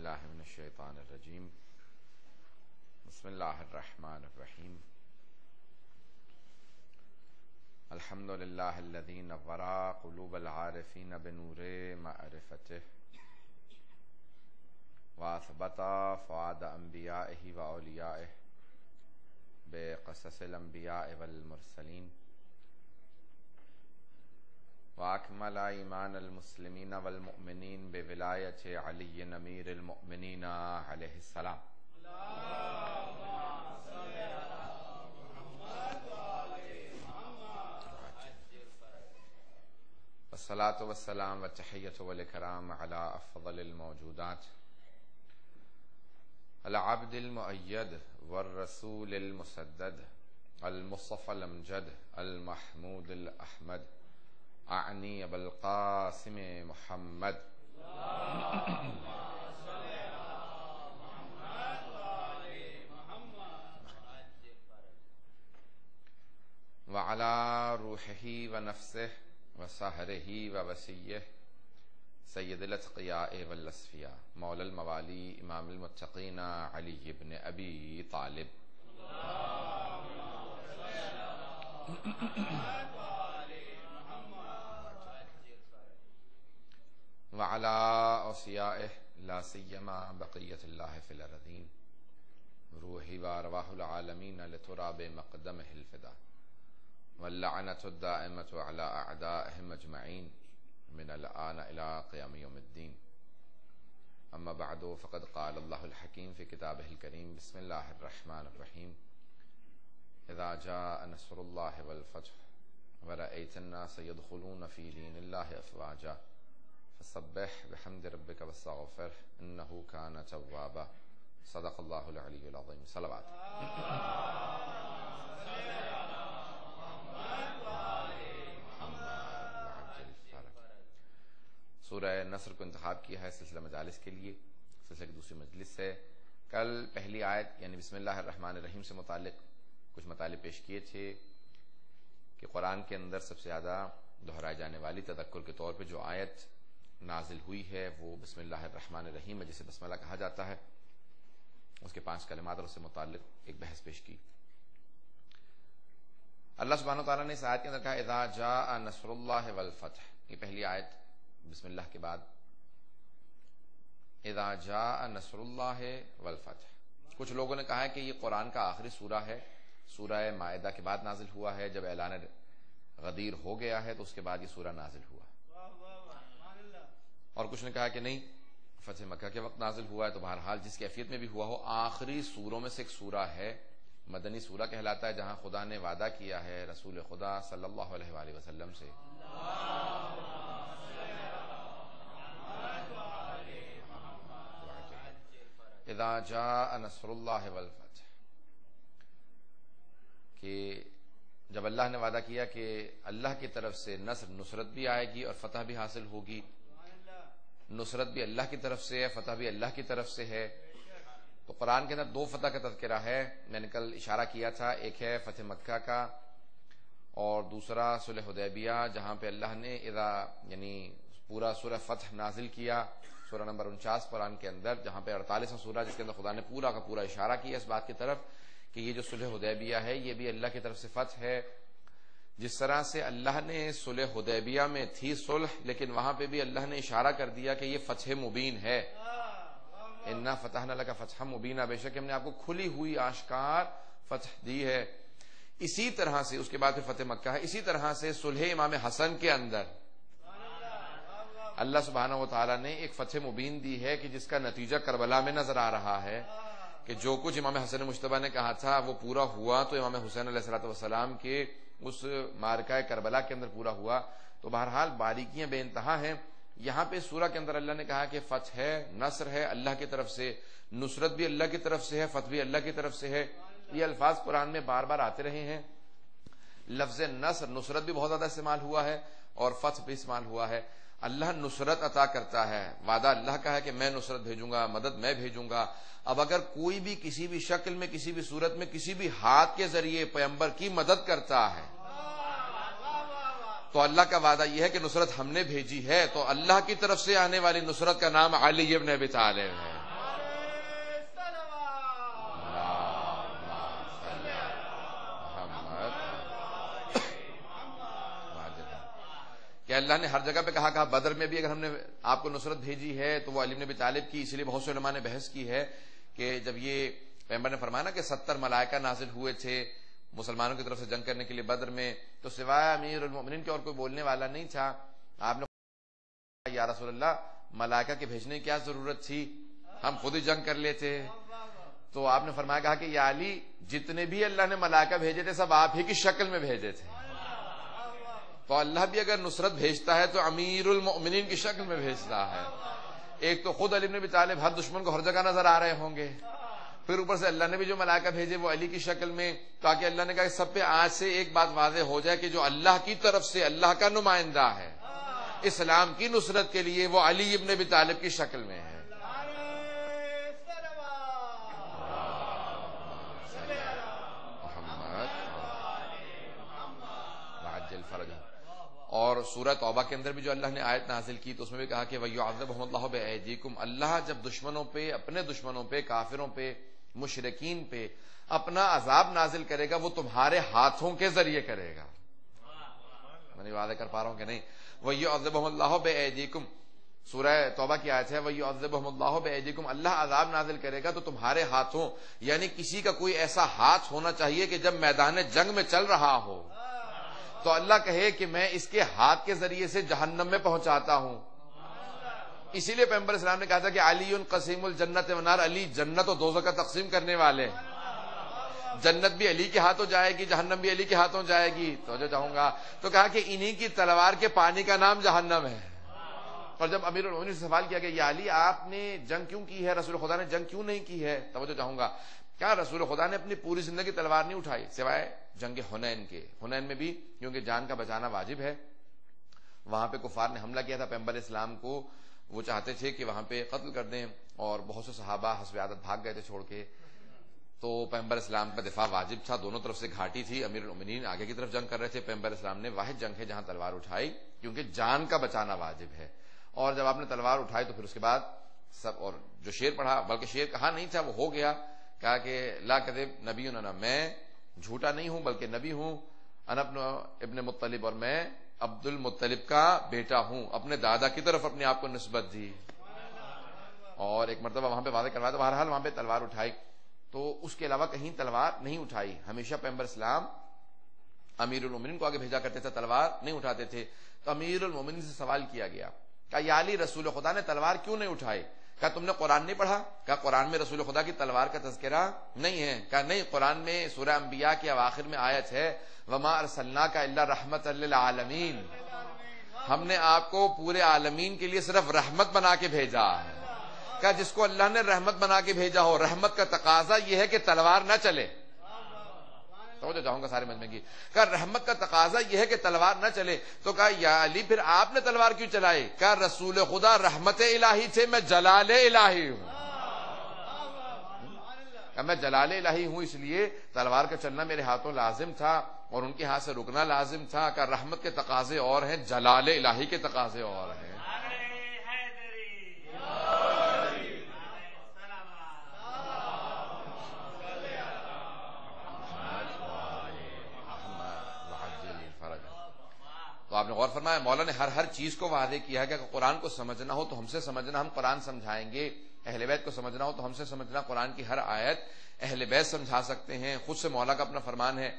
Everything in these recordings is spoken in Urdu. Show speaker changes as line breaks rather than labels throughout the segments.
باللہ من الشیطان الرجیم بسم اللہ الرحمن الرحیم الحمد للہ الذی نور قلوب العارفین بنور معرفتہ واثبت فؤاد انبیائہ واولیائہ بقصص الانبیاء والمرسلین واکمل ایمان المسلمین والمؤمنین بولایت علی امیر المؤمنین علیہ السلام والصلاة والسلام والتحیۃ والاکرام علی افضل الموجودات العبد المؤید والرسول المسدد المصطفى الامجد المحمود الاحمد اعنی ابو القاسم محمد وعلى روحه ونفسه وسهره ووسيه سید الاتقیاء والاصفیاء مولا الموالی امام المتقین علی بن ابی طالب وعلى اوصیائه لا سیما بقیت اللہ فی الارضین روحی وارواح العالمین لتراب مقدمه الفدا واللعنة الدائمة على اعدائهم اجمعین من الآن الى قیام یوم الدین اما بعد فقد قال اللہ الحکیم فی کتابہ الکریم بسم اللہ الرحمن الرحیم اذا جاء نصر اللہ والفتح ورأیت الناس يدخلون فی دین اللہ افواجا فسبح بحمد ربک واستغفر انه كان توابا صدق اللہ العلی العظیم صلوات سورہ نصر کو انتخاب کیا ہے سلسلہ مجالس کے لیے، سلسلہ کی دوسری مجلس ہے۔ کل پہلی آیت یعنی بسم اللہ الرحمن الرحیم سے متعلق کچھ مطالب پیش کیے تھے کہ قرآن کے اندر سب سے زیادہ دہرائے جانے والی تذکر کے طور پہ جو آیت نازل ہوئی ہے وہ بسم اللہ الرحمن الرحیم ہے، جسے بسملہ کہا جاتا ہے، اس کے 5 کلمات اور اس سے متعلق ایک بحث پیش کی۔ اللہ سبحانہ وتعالیٰ نے اس آیت کے اندر کہا اذا جاء نصر اللہ والفتح، یہ پہلی آیت بسم اللہ کے بعد اذا جاء نصر اللہ والفتح۔ کچھ لوگوں نے کہا ہے کہ یہ قرآن کا آخری سورہ ہے، سورہ مائدہ کے بعد نازل ہوا ہے، جب اعلان غدیر ہو گیا ہے تو اس کے بعد یہ سورہ نازل ہوا۔ اور کچھ نے کہا کہ نہیں، فتح مکہ کے وقت نازل ہوا ہے، تو بہرحال جس کیفیت میں بھی ہوا ہو آخری سوروں میں سے ایک سورہ ہے، مدنی سورہ کہلاتا ہے، جہاں خدا نے وعدہ کیا ہے رسول خدا صلی اللہ علیہ وآلہ وسلم سے اذا جاء نصر اللہ والفتح، کہ جب اللہ نے وعدہ کیا کہ اللہ کی طرف سے نصرت بھی آئے گی اور فتح بھی حاصل ہوگی، نصرت بھی اللہ کی طرف سے ہے، فتح بھی اللہ کی طرف سے ہے، تو قرآن کے اندر 2 فتح کا تذکرہ ہے۔ میں نے کل اشارہ کیا تھا، ایک ہے فتح مکہ کا اور دوسرا صلح حدیبیہ، جہاں پہ اللہ نے یعنی پورا سورہ فتح نازل کیا، سورہ نمبر 49 قرآن کے اندر، جہاں پہ 48واں سورہ، جس کے اندر خدا نے پورا کا پورا اشارہ کیا اس بات کی طرف کہ یہ جو صلح حدیبیہ ہے یہ بھی اللہ کی طرف سے فتح ہے۔ جس طرح سے اللہ نے صلح حدیبیہ میں تھی صلح، لیکن وہاں پہ بھی اللہ نے اشارہ کر دیا کہ یہ فتح مبین ہے، انا فتحنا لک فتحا مبینا، بے شک ہم نے آپ کو کھلی ہوئی آشکار فتح دی ہے۔ اسی طرح سے اس کے بعد پھر فتح مکہ ہے، اسی طرح سے صلح امام حسن کے اندر اللہ سبحانہ وتعالیٰ نے ایک فتح مبین دی ہے کہ جس کا نتیجہ کربلا میں نظر آ رہا ہے کہ جو کچھ امام حسن مجتبیٰ نے کہا تھا وہ پورا ہوا، تو امام حسین علیہ السلام کے اس معرکہ کربلا کے اندر پورا ہوا۔ تو بہرحال باریکیاں بے انتہا ہیں۔ یہاں پہ سورہ کے اندر اللہ نے کہا کہ فتح ہے، نصر ہے اللہ کی طرف سے، نصرت بھی اللہ کی طرف سے ہے، فتح بھی اللہ کی طرف سے ہے۔ یہ الفاظ قرآن میں بار بار آتے رہے ہیں۔ لفظ نصر، نصرت بھی بہت زیادہ استعمال ہوا ہے اور فتح بھی استعمال ہوا ہے۔ اللہ نصرت عطا کرتا ہے، وعدہ اللہ کا ہے کہ میں نصرت بھیجوں گا، مدد میں بھیجوں گا۔ اب اگر کوئی بھی کسی بھی شکل میں، کسی بھی صورت میں، کسی بھی ہاتھ کے ذریعے پیغمبر کی مدد کرتا ہے تو اللہ کا وعدہ یہ ہے کہ نصرت ہم نے بھیجی ہے، تو اللہ کی طرف سے آنے والی نصرت کا نام علی ابن ابی طالب ہے۔ کہ اللہ نے ہر جگہ پہ کہا بدر میں بھی اگر ہم نے آپ کو نصرت بھیجی ہے تو وہ علی بن ابی طالب کی. اس لیے بہت سے علماء نے بحث کی ہے کہ جب یہ پیغمبر نے فرمایا نا کہ 70 ملائکہ نازل ہوئے تھے مسلمانوں کی طرف سے جنگ کرنے کے لیے بدر میں, تو سوائے امیر المؤمنین کے اور کوئی بولنے والا نہیں تھا. آپ نے یا رسول اللہ ملائکہ کے بھیجنے کی کیا ضرورت تھی, ہم خود ہی جنگ کر لیتے. تو آپ نے فرمایا کہا کہ یا علی جتنے بھی اللہ نے ملائکہ بھیجے تھے سب آپ ہی کی شکل میں بھیجے تھے, تو اللہ بھی اگر نصرت بھیجتا ہے تو امیر المؤمنین کی شکل میں بھیجتا ہے. ایک تو خود علی بن ابی طالب ہر دشمن کو ہر جگہ نظر آ رہے ہوں گے, پھر اوپر سے اللہ نے بھی جو ملائکہ بھیجے وہ علی کی شکل میں, تاکہ اللہ نے کہا کہ سب پہ آج سے ایک بات واضح ہو جائے کہ جو اللہ کی طرف سے اللہ کا نمائندہ ہے اسلام کی نصرت کے لیے وہ علی ابن ابی طالب کی شکل میں ہے. اور سورہ توبہ کے اندر بھی جو اللہ نے آیت نازل کی تو اس میں بھی کہا کہ وَيُعَذِّبُهُمُ اللَّهُ بِأَيْدِيكُمْ, اللہ جب دشمنوں پہ, اپنے دشمنوں پہ, کافروں پہ, مشرکین پہ اپنا عذاب نازل کرے گا وہ تمہارے ہاتھوں کے ذریعے کرے گا. میں واضح کر پا رہا ہوں کہ نہیں؟ وَيُعَذِّبُهُمُ اللَّهُ بِأَيْدِيكُمْ سورہ توبہ کی آیت ہے وَيُعَذِّبُهُمُ اللَّهُ بِأَيْدِيكُمْ, اللہ عذاب نازل کرے گا تو تمہارے ہاتھوں, یعنی کسی کا کوئی ایسا ہاتھ ہونا چاہیے کہ جب میدان جنگ میں چل رہا ہو تو اللہ کہے کہ میں اس کے ہاتھ کے ذریعے سے جہنم میں پہنچاتا ہوں. اسی لیے پیغمبر اسلام نے کہا تھا کہ علی قسیم الجنت والنار, علی جنت و دوزخ کا تقسیم کرنے والے, جنت بھی علی کے ہاتھوں جائے گی, جہنم بھی علی کے ہاتھوں جائے گی. تو جو چاہوں گا تو کہا کہ انہی کی تلوار کے پانی کا نام جہنم ہے. اور جب امیر المؤمنین سے سوال کیا کہ یا علی آپ نے جنگ کیوں کی ہے, رسول خدا نے جنگ کیوں نہیں کی ہے, توجہ چاہوں گا, کیا رسول خدا نے اپنی پوری زندگی تلوار نہیں اٹھائی سوائے جنگ حنین کے. حنین میں بھی کیونکہ جان کا بچانا واجب ہے, وہاں پہ کفار نے حملہ کیا تھا پیغمبر اسلام کو, وہ چاہتے تھے کہ وہاں پہ قتل کر دیں اور بہت سے صحابہ حسب عادت بھاگ گئے تھے چھوڑ کے. تو پیغمبر اسلام کا دفاع واجب تھا, دونوں طرف سے گھاٹی تھی, امیر المؤمنین آگے کی طرف جنگ کر رہے تھے. پیغمبر اسلام نے واحد جنگ ہے جہاں تلوار اٹھائی کیونکہ جان کا بچانا واجب ہے. اور جب آپ نے تلوار اٹھائی تو پھر اس کے بعد سب, اور جو شعر پڑھا, بلکہ شعر کہا نہیں تھا وہ ہو گیا, کہا کہ لا کذب نبی انا, میں جھوٹا نہیں ہوں بلکہ نبی ہوں, انا ابن مطلب, اور میں عبد المطلب کا بیٹا ہوں. اپنے دادا کی طرف اپنے آپ کو نسبت دی. اور ایک مرتبہ وہاں پہ واضح کروایا تو بہرحال وہاں پہ تلوار اٹھائی, تو اس کے علاوہ کہیں تلوار نہیں اٹھائی. ہمیشہ پیغمبر اسلام امیر المومنین کو آگے بھیجا کرتے تھے, تلوار نہیں اٹھاتے تھے. تو امیر المومنین سے سوال کیا گیا, کہا یا علی رسول خدا نے تلوار کیوں نہیں اٹھائی؟ کہا تم نے قرآن نہیں پڑھا؟ کہا قرآن میں رسول خدا کی تلوار کا تذکرہ نہیں ہے. کہا نہیں, قرآن میں سورہ انبیاء کے اواخر میں آیت ہے وما ارسلناک الا رحمۃ للعالمین, ہم نے آپ کو پورے عالمین کے لیے صرف رحمت بنا کے بھیجا ہے. کہا جس کو اللہ نے رحمت بنا کے بھیجا ہو, رحمت کا تقاضا یہ ہے کہ تلوار نہ چلے. تو چاہوں گا سارے مجمع کی, کہا رحمت کا تقاضا یہ ہے کہ تلوار نہ چلے. تو کہا یا علی پھر آپ نے تلوار کیوں چلائی؟ کہا رسول خدا رحمت الہی تھے, میں جلال الہی ہوں. کہا میں جلال الہی ہوں اس لیے تلوار کا چلنا میرے ہاتھوں لازم تھا اور ان کے ہاتھ سے رکنا لازم تھا. کہا رحمت کے تقاضے اور ہیں, جلال الہی کے تقاضے اور ہیں. تو آپ نے غور فرمایا, مولا نے ہر چیز کو واضح کیا ہے کہ اگر قرآن کو سمجھنا ہو تو ہم سے سمجھنا, ہم قرآن سمجھائیں گے. اہل بیت کو سمجھنا ہو تو ہم سے سمجھنا, قرآن کی ہر آیت اہل بیت سمجھا سکتے ہیں. خود سے مولا کا اپنا فرمان ہے,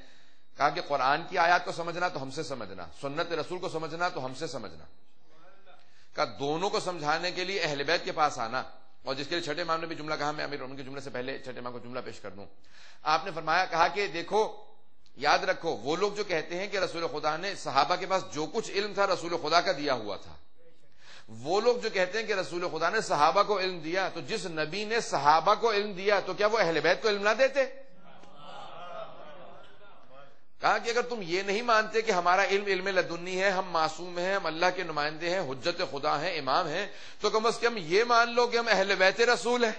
کہا کہ قرآن کی آیات کو سمجھنا تو ہم سے سمجھنا, سنت رسول کو سمجھنا تو ہم سے سمجھنا. کہا دونوں کو سمجھانے کے لیے اہل بیت کے پاس آنا. اور جس کے لیے چھٹے امام نے بھی جملہ کہا, میں امیر المومنین کے جملے سے پہلے چھٹے امام کو جملہ پیش کر دوں. آپ نے فرمایا, کہا کہ دیکھو یاد رکھو, وہ لوگ جو کہتے ہیں کہ رسول خدا نے صحابہ کے پاس جو کچھ علم تھا رسول خدا کا دیا ہوا تھا, وہ لوگ جو کہتے ہیں کہ رسول خدا نے صحابہ کو علم دیا, تو جس نبی نے صحابہ کو علم دیا تو کیا وہ اہل بیت کو علم نہ دیتے؟ کہا کہ اگر تم یہ نہیں مانتے کہ ہمارا علم لدنی ہے, ہم معصوم ہیں, ہم اللہ کے نمائندے ہیں, حجت خدا ہیں, امام ہیں, تو کم از کم یہ مان لو کہ ہم اہل بیت رسول ہیں.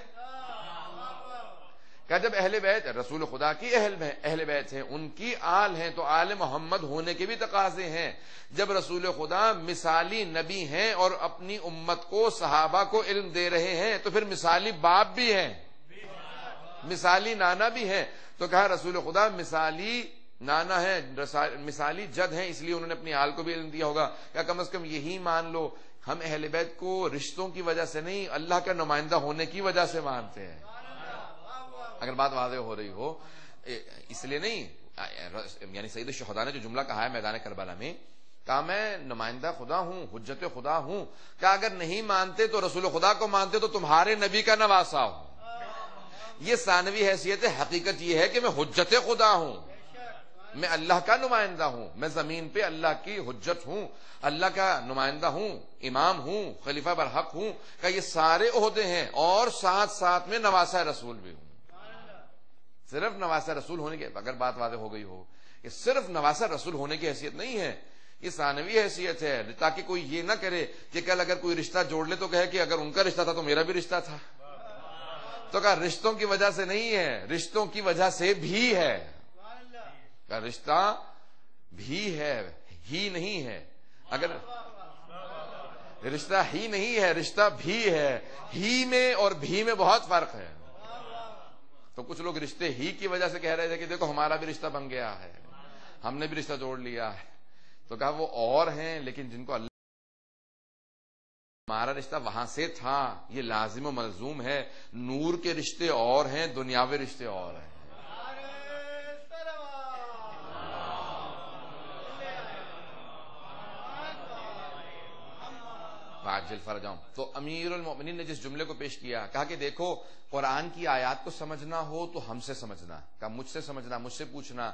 کہ جب اہل بیت رسول خدا کی اہل بیت ہیں, ان کی آل ہیں, تو آل محمد ہونے کے بھی تقاضے ہیں. جب رسول خدا مثالی نبی ہیں اور اپنی امت کو صحابہ کو علم دے رہے ہیں تو پھر مثالی باپ بھی ہیں, مثالی نانا بھی ہیں. تو کہا رسول خدا مثالی نانا ہے، مثالی جد ہیں، اس لیے انہوں نے اپنی آل کو بھی علم دیا ہوگا. کیا کم از کم یہی مان لو ہم اہل بیت کو رشتوں کی وجہ سے نہیں، اللہ کا نمائندہ ہونے کی وجہ سے مانتے ہیں. اگر بات واضح ہو رہی ہو، اس لیے نہیں، یعنی سید الشہداء نے جو جملہ کہا ہے میدان کربلا میں، کہا میں نمائندہ خدا ہوں، حجت خدا ہوں. کیا اگر نہیں مانتے تو رسول خدا کو مانتے تو تمہارے نبی کا نواسا ہوں. یہ ثانوی حیثیت ہے. حقیقت یہ ہے کہ میں حجت خدا ہوں، میں اللہ کا نمائندہ ہوں، میں زمین پہ اللہ کی حجت ہوں، اللہ کا نمائندہ ہوں، امام ہوں، خلیفہ برحق ہوں. کہ یہ سارے عہدے ہیں اور ساتھ ساتھ میں نواسا رسول بھی ہوں. صرف نواسا رسول ہونے کی اگر بات واضح ہو گئی ہو، یہ صرف نواسا رسول ہونے کی حیثیت نہیں ہے، یہ ثانوی حیثیت ہے. تاکہ کوئی یہ نہ کرے کہ کل اگر کوئی رشتہ جوڑ لے تو کہے کہ اگر ان کا رشتہ تھا تو میرا بھی رشتہ تھا. تو کہا رشتوں کی وجہ سے نہیں ہے، رشتوں کی وجہ سے بھی ہے. کا رشتہ بھی ہے، ہی نہیں ہے. اگر رشتہ ہی نہیں ہے، رشتہ بھی ہے. ہی میں اور بھی میں بہت فرق ہے. تو کچھ لوگ رشتے ہی کی وجہ سے کہہ رہے تھے کہ دیکھو ہمارا بھی رشتہ بن گیا ہے، ہم نے بھی رشتہ جوڑ لیا ہے. تو کہا وہ اور ہیں، لیکن جن کو اللہ ہمارا رشتہ وہاں سے تھا، یہ لازم و ملزوم ہے. نور کے رشتے اور ہیں، دنیاوی رشتے اور ہیں. عاجل فرجاؤں. تو امیر المؤمنین نے جس جملے کو پیش کیا، کہا کہ دیکھو قرآن کی آیات کو سمجھنا ہو تو ہم سے سمجھنا، کہا مجھ سے سمجھنا، مجھ سے پوچھنا.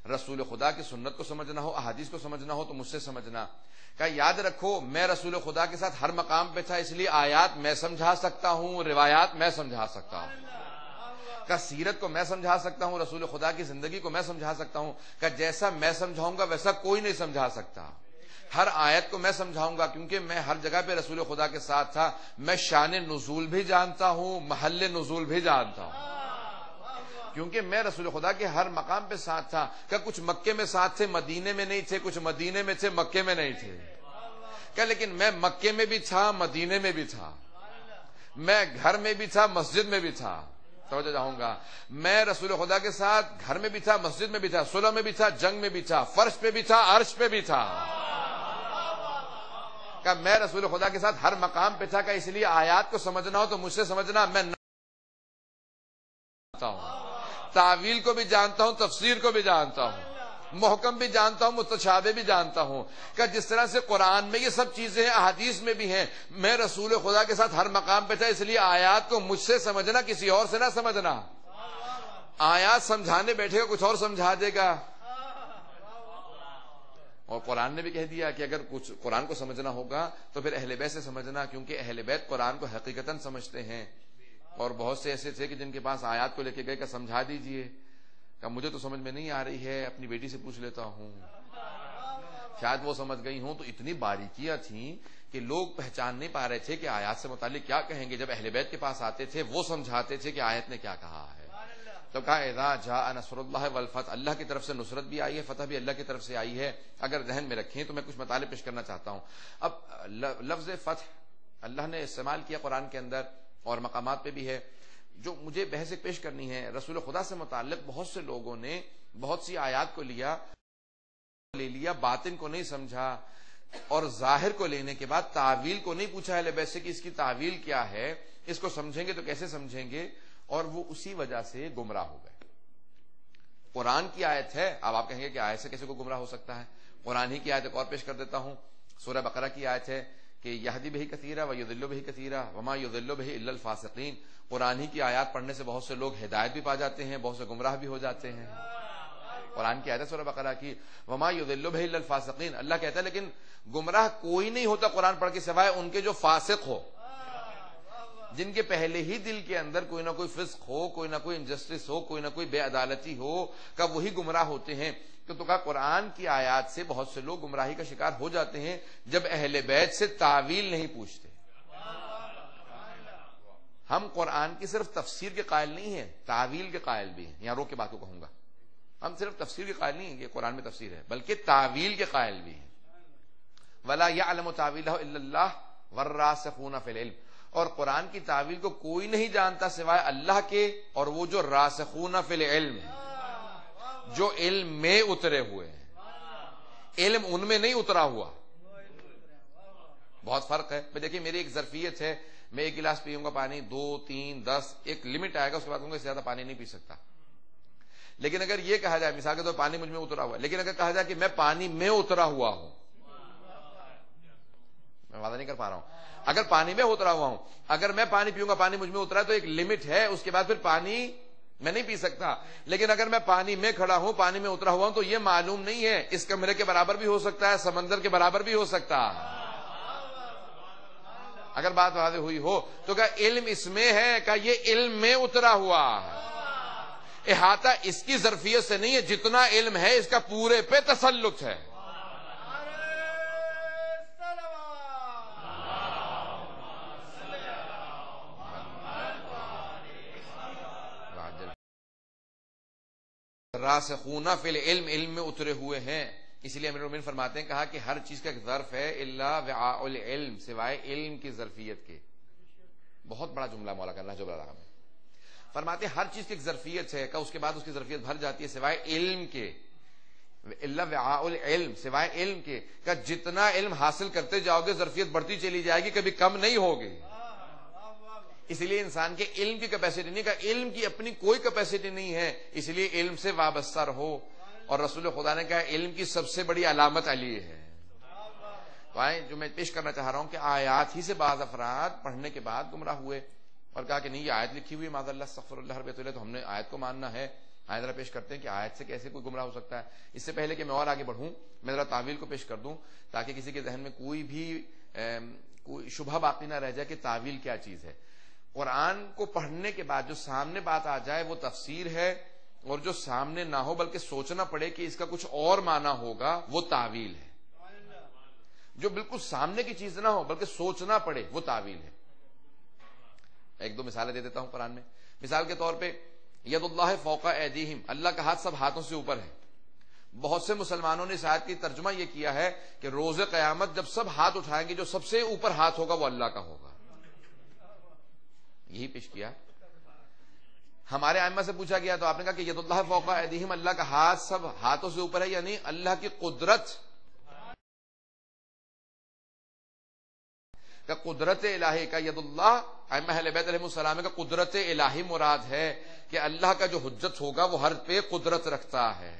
رسول خدا کی سنت کو سمجھنا ہو، احادیث کو سمجھنا ہو تو مجھ سے سمجھنا. کہا یاد رکھو میں رسول خدا کے ساتھ ہر مقام پہ تھا، اس لیے آیات میں سمجھا سکتا ہوں، روایات میں سمجھا سکتا ہوں. کہا سیرت کو میں سمجھا سکتا ہوں، رسول خدا کی زندگی کو میں سمجھا سکتا ہوں. کہا جیسا میں سمجھاؤں گا ویسا کوئی نہیں سمجھا سکتا. ہر آیت کو میں سمجھاؤں گا کیونکہ میں ہر جگہ پہ رسول خدا کے ساتھ تھا. میں شان نزول بھی جانتا ہوں، محل نزول بھی جانتا ہوں، کیونکہ میں رسول خدا کے ہر مقام پہ ساتھ تھا. کہ کچھ مکے میں ساتھ تھے مدینے میں نہیں تھے، کچھ مدینے میں تھے مکے میں نہیں تھے. کہ لیکن میں مکے میں بھی تھا، مدینے میں بھی تھا، میں گھر میں بھی تھا، مسجد میں بھی تھا. توجہ چاہوں گا، میں رسول خدا کے ساتھ گھر میں بھی تھا، مسجد میں بھی تھا، صلح میں بھی تھا، جنگ میں بھی تھا، فرش پہ بھی تھا، عرش پہ بھی تھا. کہ میں رسول خدا کے ساتھ ہر مقام پہ تھا. کہ اس لیے آیات کو سمجھنا ہو تو مجھ سے سمجھنا. میں جانتا ہوں، تعویل کو بھی جانتا ہوں، تفسیر کو بھی جانتا ہوں، محکم بھی جانتا ہوں، متشابہ بھی جانتا ہوں. کہ جس طرح سے قرآن میں یہ سب چیزیں ہیں، احادیث میں بھی ہیں. میں رسول خدا کے ساتھ ہر مقام پہ تھا، اس لیے آیات کو مجھ سے سمجھنا، کسی اور سے نہ سمجھنا. آیات سمجھانے بیٹھے گا کچھ اور سمجھا دے گا. اور قرآن نے بھی کہہ دیا کہ اگر کچھ قرآن کو سمجھنا ہوگا تو پھر اہل بیت سے سمجھنا، کیونکہ اہل بیت قرآن کو حقیقتاً سمجھتے ہیں. اور بہت سے ایسے تھے کہ جن کے پاس آیات کو لے کے گئے کہ سمجھا دیجئے. کہ مجھے تو سمجھ میں نہیں آ رہی ہے، اپنی بیٹی سے پوچھ لیتا ہوں، شاید وہ سمجھ گئی ہوں. تو اتنی باریکیاں تھیں کہ لوگ پہچان نہیں پا رہے تھے کہ آیات سے متعلق کیا کہیں گے. جب اہل بیت کے پاس آتے تھے وہ سمجھاتے تھے کہ آیت نے کیا کہا ہے. تو کہا اذا جاء نصر اللہ والفتح، اللہ کی طرف سے نصرت بھی آئی ہے، فتح بھی اللہ کی طرف سے آئی ہے. اگر ذہن میں رکھیں تو میں کچھ مطالب پیش کرنا چاہتا ہوں. اب لفظ فتح اللہ نے استعمال کیا قرآن کے اندر اور مقامات پہ بھی ہے. جو مجھے بحث پیش کرنی ہے، رسول خدا سے متعلق بہت سے لوگوں نے بہت سی آیات کو لے لیا، باطن کو نہیں سمجھا، اور ظاہر کو لینے کے بعد تعویل کو نہیں پوچھا اہل بیت سے کہ اس کی تعویل کیا ہے، اس کو سمجھیں گے تو کیسے سمجھیں گے، اور وہ اسی وجہ سے گمراہ ہو گئے. قرآن کی آیت ہے، اب آپ کہیں گے کہ آیت سے کیسے کو گمراہ ہو سکتا ہے. قرآن ہی کی آیت ایک اور پیش کر دیتا ہوں. سورہ بقرہ کی آیت ہے کہ یہدی بہ کثیرا ویضل بہ کثیرا وما یضل بہ الا الفاسقین. قرآن ہی کی آیات پڑھنے سے بہت سے لوگ ہدایت بھی پا جاتے ہیں، بہت سے گمراہ بھی ہو جاتے ہیں. قرآن کی آیت ہے سورہ بقرہ کی، وما یضل بہ الا الفاسقین. اللہ کہتا ہے لیکن گمراہ کوئی نہیں ہوتا قرآن پڑھ کے سوائے ان کے جو فاسق ہو، جن کے پہلے ہی دل کے اندر کوئی نہ کوئی فسق ہو، کوئی نہ کوئی انجسٹس ہو، کوئی نہ کوئی بے عدالتی ہو، کہ وہی گمراہ ہوتے ہیں. تو کہا قرآن کی آیات سے بہت سے لوگ گمراہی کا شکار ہو جاتے ہیں جب اہل بیت سے تعویل نہیں پوچھتے. ہم قرآن کی صرف تفسیر کے قائل نہیں ہیں، تعویل کے قائل بھی ہیں. یہاں روک کے بات کو کہوں گا، ہم صرف تفسیر کے قائل نہیں ہیں کہ قرآن میں تفسیر ہے، بلکہ تعویل کے قائل بھی ہیں. وَلَا يَعْلَمُ تَعْوِيلَهُ إِلَّا اللَّهُ وَالرَّاسِخُونَ فِي الْعِلْمِ. اور قرآن کی تعویل کو کوئی نہیں جانتا سوائے اللہ کے اور وہ جو راسخون فی العلم، جو علم میں اترے ہوئے ہیں، علم ان میں نہیں اترا ہوا. بہت فرق ہے. دیکھیے میری ایک ظرفیت ہے، میں 1 گلاس پیوں گا پانی، 2 3 10 ایک لمٹ آئے گا، اس کے بعد کہوں گا اس سے زیادہ پانی نہیں پی سکتا. لیکن اگر یہ کہا جائے مثال کے طور پانی مجھ میں اترا ہوا ہے، لیکن اگر کہا جائے کہ میں پانی میں اترا ہوا ہوں، میں وعدہ نہیں کر پا رہا ہوں، اگر پانی میں اترا ہوا ہوں، اگر میں پانی پیوں گا پانی مجھ میں اترا ہے تو ایک لمٹ ہے، اس کے بعد پھر پانی میں نہیں پی سکتا. لیکن اگر میں پانی میں کھڑا ہوں، پانی میں اترا ہوا ہوں، تو یہ معلوم نہیں ہے، اس کمرے کے برابر بھی ہو سکتا ہے، سمندر کے برابر بھی ہو سکتا ہے. اگر بات واضح ہوئی ہو تو کیا علم اس میں ہے، کہ یہ علم میں اترا ہوا ہے. احاطہ اس کی ظرفیت سے نہیں ہے، جتنا علم ہے اس کا پورے پہ تسلط ہے. راسخون فی العلم، علم میں اترے ہوئے ہیں. اس لیے امیر المومنین فرماتے ہیں، کہا کہ ہر چیز کا ایک ظرف ہے الا وعاء العلم، سوائے علم کی ظرفیت کے. بہت بڑا جملہ مولا کا نہج البلاغہ میں فرماتے ہیں ہر چیز کی ایک ظرفیت ہے، کہ اس کے بعد اس کی ظرفیت بھر جاتی ہے سوائے علم کے. الا وعاء العلم، سوائے علم کے، کہ جتنا علم حاصل کرتے جاؤ گے ظرفیت بڑھتی چلی جائے گی، کبھی کم نہیں ہوگی. اس لیے انسان کے علم کی کیپیسٹی نہیں، کہ علم کی اپنی کوئی کیپیسٹی نہیں ہے، اس لیے علم سے وابستہ رہو. اور رسول خدا نے کہا علم کی سب سے بڑی علامت علی ہے. تو آئیں جو میں پیش کرنا چاہ رہا ہوں کہ آیات ہی سے بعض افراد پڑھنے کے بعد گمراہ ہوئے اور کہا کہ نہیں یہ آیت لکھی ہوئی معاذ اللہ استغفر اللہ رب اللہ، تو ہم نے آیت کو ماننا ہے. آیت ذرا پیش کرتے ہیں کہ آیت سے کیسے کوئی گمراہ ہو سکتا ہے. اس سے پہلے کہ میں اور آگے بڑھوں، میں ذرا تعویل کو پیش کر دوں تاکہ کسی کے ذہن میں کوئی بھی کوئی شبہ باقی نہ رہ جائے کہ تعویل کیا چیز ہے. قرآن کو پڑھنے کے بعد جو سامنے بات آ جائے وہ تفسیر ہے، اور جو سامنے نہ ہو بلکہ سوچنا پڑے کہ اس کا کچھ اور معنی ہوگا وہ تعویل ہے. جو بالکل سامنے کی چیز نہ ہو بلکہ سوچنا پڑے وہ تعویل ہے. ایک دو مثالیں دے دیتا ہوں قرآن میں. مثال کے طور پہ ید اللہ فوق ایدیہم، اللہ کا ہاتھ سب ہاتھوں سے اوپر ہے. بہت سے مسلمانوں نے اس آیت کی ترجمہ یہ کیا ہے کہ روز قیامت جب سب ہاتھ اٹھائیں گے جو سب سے اوپر ہاتھ ہوگا وہ اللہ کا ہوگا. یہی پیش کیا. ہمارے ائمہ سے پوچھا گیا تو آپ نے کہا کہ ید اللہ فوق ایدیہم، اللہ کا ہاتھ سب ہاتھوں سے اوپر ہے، یعنی اللہ کی قدرت کا قدرت الہی کا ید اللہ ائمہ اہل بیت علیہ السلام کا قدرت الہی مراد ہے کہ اللہ کا جو حجت ہوگا وہ ہر پہ قدرت رکھتا ہے.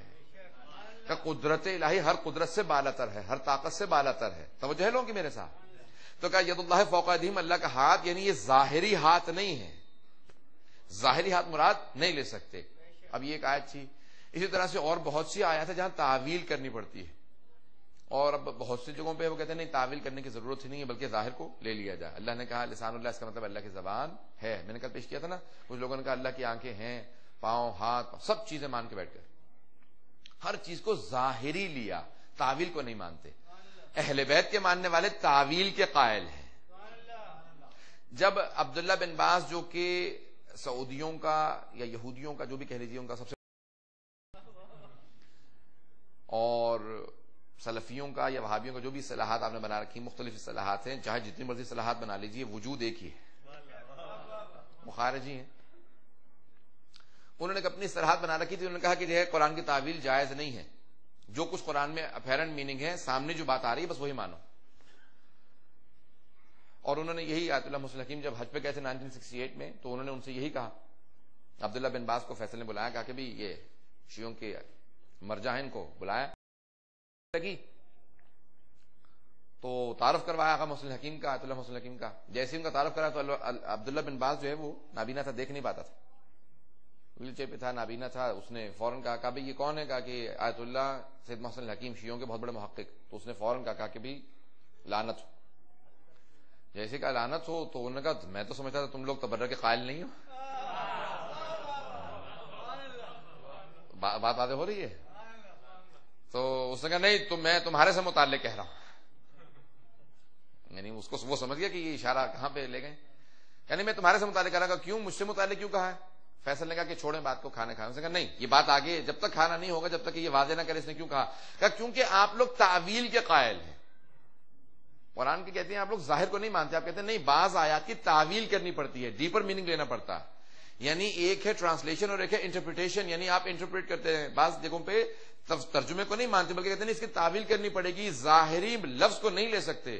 کہ قدرت الہی ہر قدرت سے بالاتر ہے، ہر طاقت سے بالاتر ہے. توجہ ہے لوگوں کی میرے ساتھ. تو کہا ید اللہ فوق ایدیہم، اللہ کا ہاتھ، یعنی یہ ظاہری ہاتھ نہیں ہے، ظاہری ہاتھ مراد نہیں لے سکتے. اب یہ ایک آیت تھی. اسی طرح سے اور بہت سی آیات ہیں جہاں تعویل کرنی پڑتی ہے، اور اب بہت سی جگہوں پہ وہ کہتے ہیں نہیں تعویل کرنے کی ضرورت ہی نہیں ہے بلکہ ظاہر کو لے لیا جائے. اللہ نے کہا لسان اللہ، اس کا مطلب اللہ کی زبان ہے. میں نے کل پیش کیا تھا نا، کچھ لوگوں نے کہا اللہ کی آنکھیں ہیں، پاؤں، ہاتھ، سب چیزیں مان کے بیٹھ گئے، ہر چیز کو ظاہری لیا، تعویل کو نہیں مانتے. اہل بیت کے ماننے والے تعویل کے قائل ہیں. جب عبداللہ بن باز جو کہ سعودیوں کا یا یہودیوں کا جو بھی کہہ لیجیے ان کا سب سے، اور سلفیوں کا یا وہابیوں کا جو بھی اصطلاحات آپ نے بنا رکھی، مختلف اصطلاحات ہیں، چاہے جتنی مرضی اصطلاحات بنا لیجیے، وجود ایک ہی ہے، مخارجی ہیں. انہوں نے اپنی اصطلاحات بنا رکھی تھی. انہوں نے کہا کہ جو ہے قرآن کی تعویل جائز نہیں ہے، جو کچھ قرآن میں اپیرنٹ میننگ ہے، سامنے جو بات آ رہی ہے بس وہی مانو. اور انہوں نے یہی آیت اللہ مسلم حکیم جب حج پہ گئے تھے 1968 میں، تو انہوں نے ان سے یہی کہا. عبداللہ بن باز کو فیصل نے بلایا، کہا کہ بھی یہ شیعوں کے مرجع ہیں، ان کو بلایا لگی تو تعارف کروایا آقا مسلم حکیم کا، آیت اللہ مسلم حکیم کا. جیسے ان کا تعارف کرا تو عبداللہ بن باز جو ہے وہ نابینا تھا، دیکھ نہیں پاتا تھا، ویل چیئر پہ تھا، نابینا تھا. اس نے فوراً کہا بھائی یہ کون ہے؟ کہا کہ آیت اللہ سید محسن الحکیم، شیعوں کے بہت بڑے محقق. تو اس نے فوراً کہا کہ بھی لعنت ہو. جیسے کہ لعنت ہو تو انہوں نے کہا میں تو سمجھتا تھا تم لوگ تبرہ کے قائل نہیں ہو. بات واضح ہو رہی ہے. تو اس نے کہا نہیں میں تمہارے سے متعلق کہہ رہا ہوں. یعنی اس کو وہ سمجھ گیا کہ یہ اشارہ کہاں پہ لے گئے. یعنی میں تمہارے سے متعلق کہہ رہا ہوں. کیوں مجھ سے متعلق کیوں کہا ہے؟ فیصل نے کہا کہ چھوڑیں بات کو، کھانا کھائیں. اس نے کہا نہیں یہ بات آگے جب تک کھانا نہیں ہوگا، جب تک یہ واضح نہ کرے اس نے کیوں کہا. کہا کیونکہ آپ لوگ تعویل کے قائل ہیں. قرآن کے کہتے ہیں آپ لوگ ظاہر کو نہیں مانتے، آپ کہتے ہیں نہیں بعض آیات کی تعویل کرنی پڑتی ہے، ڈیپر میننگ لینا پڑتا ہے. یعنی ایک ہے ٹرانسلیشن اور ایک ہے انٹرپریٹیشن، یعنی آپ انٹرپریٹ کرتے ہیں، بعض جگہوں پہ ترجمے کو نہیں مانتے بلکہ کہتے ہیں اس کی تعویل کرنی پڑے گی، ظاہری لفظ کو نہیں لے سکتے،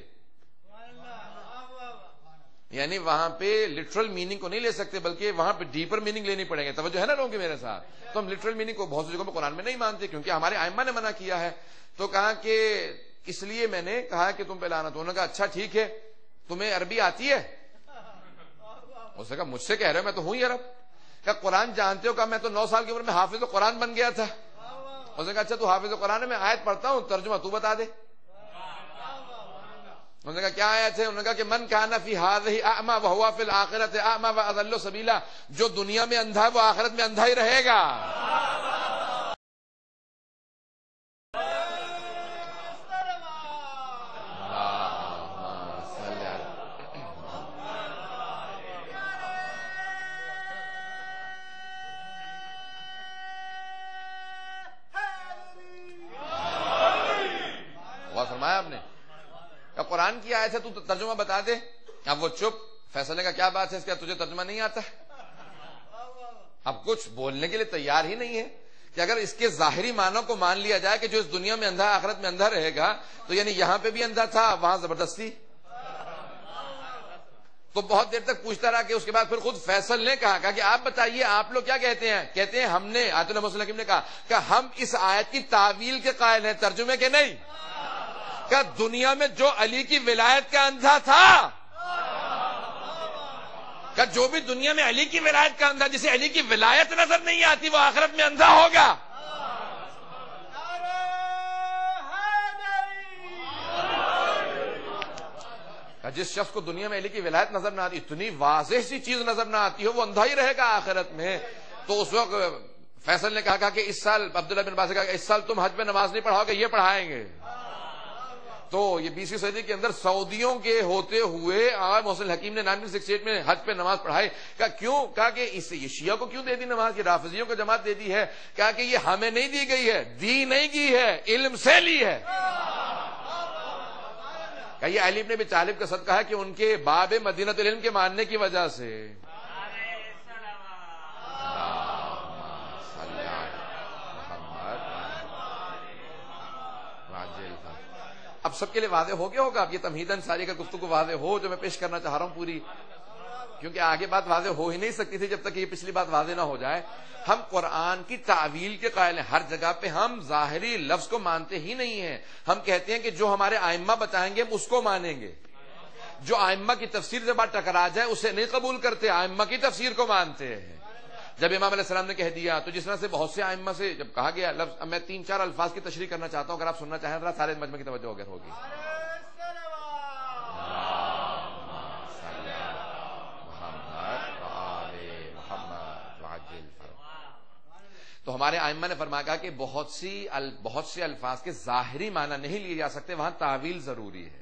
یعنی وہاں پہ لٹرل میننگ کو نہیں لے سکتے بلکہ وہاں پہ ڈیپر میننگ لینی پڑیں گے. توجہ ہے نا لوگوں کی میرے ساتھ؟ تو ہم لٹرل میننگ کو بہت سی جگہوں پہ قرآن میں نہیں مانتے کیونکہ ہمارے ائمہ نے منع کیا ہے. تو کہا کہ اس لیے میں نے کہا کہ تم پہ لعنت. انہوں نے کہا اچھا ٹھیک ہے، تمہیں عربی آتی ہے؟ اس نے کہا مجھ سے کہہ رہے ہو، میں تو ہوں ہی عرب. کہا قرآن جانتے ہو؟ کہا میں تو 9 سال کی عمر میں حافظ قرآن بن گیا تھا. اس نے کہا اچھا تو حافظ قرآن ہے، میں آیت پڑھتا ہوں، ترجمہ تو بتا دے. انہوں نے کہا کیا آیت ہے؟ انہوں نے کہا کہ من کان فی ھذہ اعمی وہو فی الآخرۃ اعمی واضل سبیلا، جو دنیا میں اندھا ہے وہ آخرت میں اندھا ہی رہے گا. فرمایا آپ نے کہ قرآن کی آیت ہے تو ترجمہ بتا دے. اب وہ چپ. فیصل نے کہا کیا بات ہے اس کا، تجھے ترجمہ نہیں آتا؟ اب کچھ بولنے کے لیے تیار ہی نہیں ہے کہ اگر اس کے ظاہری معنی کو مان لیا جائے کہ جو اس دنیا میں اندھا آخرت میں اندھا رہے گا، تو یعنی یہاں پہ بھی اندھا تھا وہاں زبردستی. تو بہت دیر تک پوچھتا رہا کہ اس کے بعد پھر خود فیصل نے کہا کہ آپ بتائیے آپ لوگ کیا کہتے ہیں؟ کہتے ہیں ہم نے آیت اللہ محمد حکیم نے کہا کہ ہم اس آیت کی تعویل کے قائل ہیں، ترجمے کے نہیں. کہ دنیا میں جو علی کی ولایت کا اندھا تھا، کہ جو بھی دنیا میں علی کی ولایت کا اندھا، جسے علی کی ولایت نظر نہیں آتی، وہ آخرت میں اندھا ہوگا. جس شخص کو دنیا میں علی کی ولایت نظر نہ آتی، اتنی واضح سی چیز نظر نہ آتی ہو، وہ اندھا ہی رہے گا آخرت میں. تو اس وقت فیصل نے کہا کہ اس سال عبداللہ بن عباس نے کہا کہ اس سال تم حج میں نماز نہیں پڑھاؤ گے، یہ پڑھائیں گے. تو یہ 20ویں صدی کے اندر سعودیوں کے ہوتے ہوئے آج محسن حکیم نے 1968 میں حج پہ نماز پڑھائی. کہا کیوں؟ کہا کہ اس سے یہ شیعہ کو کیوں دے دی نماز، یہ رافضیوں کو جماعت دے دی ہے. کہا کہ یہ ہمیں نہیں دی گئی ہے، دی نہیں کی ہے، علم سے لی ہے. کہ یہ علی بن ابی طالب کا صدقہ ہے کہ ان کے باب مدینۃ العلم کے ماننے کی وجہ سے. اب سب کے لیے واضح ہو گیا ہوگا. اب یہ تمہیداً ساری کا گفتگو واضح ہو جو میں پیش کرنا چاہ رہا ہوں پوری، کیونکہ آگے بات واضح ہو ہی نہیں سکتی تھی جب تک یہ پچھلی بات واضح نہ ہو جائے. ہم قرآن کی تعویل کے قائل ہیں. ہر جگہ پہ ہم ظاہری لفظ کو مانتے ہی نہیں ہیں. ہم کہتے ہیں کہ جو ہمارے ائمہ بتائیں گے ہم اس کو مانیں گے. جو ائمہ کی تفسیر سے بات ٹکرا جائے اسے نہیں قبول کرتے، ائمہ کی تفسیر کو مانتے ہیں. جب امام علیہ السلام نے کہہ دیا تو جس طرح سے بہت سے ائمہ سے جب کہا گیا لفظ، اب میں 3-4 الفاظ کی تشریح کرنا چاہتا ہوں، اگر آپ سننا چاہیں ذرا سارے مجمع کی توجہ اگر ہوگی. تو ہمارے ائمہ نے فرمایا کہ بہت سے الفاظ کے ظاہری معنی نہیں لیے جا سکتے، وہاں تعویل ضروری ہے،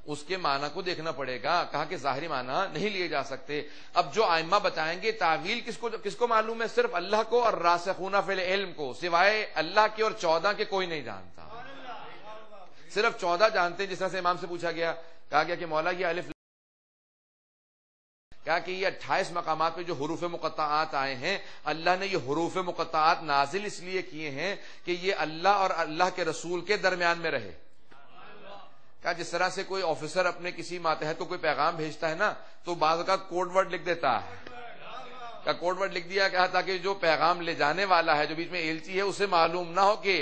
اس کے معنی کو دیکھنا پڑے گا. کہا کہ ظاہری معنی نہیں لیے جا سکتے. اب جو ائمہ بتائیں گے تعویل کس کو معلوم ہے؟ صرف اللہ کو اور راسخون فی العلم کو، سوائے اللہ کے اور 14 کے کوئی نہیں جانتا. صرف 14 جانتے ہیں. جس طرح سے امام سے پوچھا گیا، کہا گیا کہ مولا یہ الف، کہا کہ یہ 28 مقامات پہ جو حروف مقطعات آئے ہیں، اللہ نے یہ حروف مقطعات نازل اس لیے کیے ہیں کہ یہ اللہ اور اللہ کے رسول کے درمیان میں رہے. کہا جس طرح سے کوئی آفیسر اپنے کسی ماتحت کو کوئی پیغام بھیجتا ہے نا، تو بعض اوقات کوڈ ورڈ لکھ دیتا ہے. کہا کوڈ ورڈ لکھ دیا، کہا تاکہ جو پیغام لے جانے والا ہے، جو بیچ میں ایلچی ہے، اسے معلوم نہ ہو کہ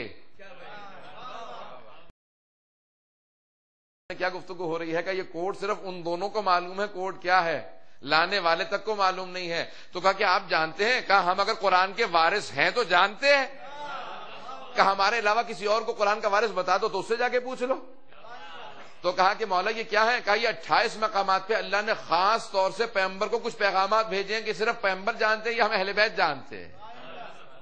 کیا گفتگو ہو رہی ہے. کہ یہ کوڈ صرف ان دونوں کو معلوم ہے، کوڈ کیا ہے لانے والے تک کو معلوم نہیں ہے. تو کہا کہ آپ جانتے ہیں؟ کہا ہم اگر قرآن کے وارث ہیں تو جانتے ہیں. کہ ہمارے علاوہ کسی اور کو قرآن کا وارث بتا دو تو اس سے جا کے پوچھ لو. تو کہا کہ مولا یہ کیا ہے؟ کہا یہ 28 مقامات پہ اللہ نے خاص طور سے پیغمبر کو کچھ پیغامات بھیجے ہیں کہ صرف پیغمبر جانتے ہیں یا ہم اہل بیت جانتے ہیں.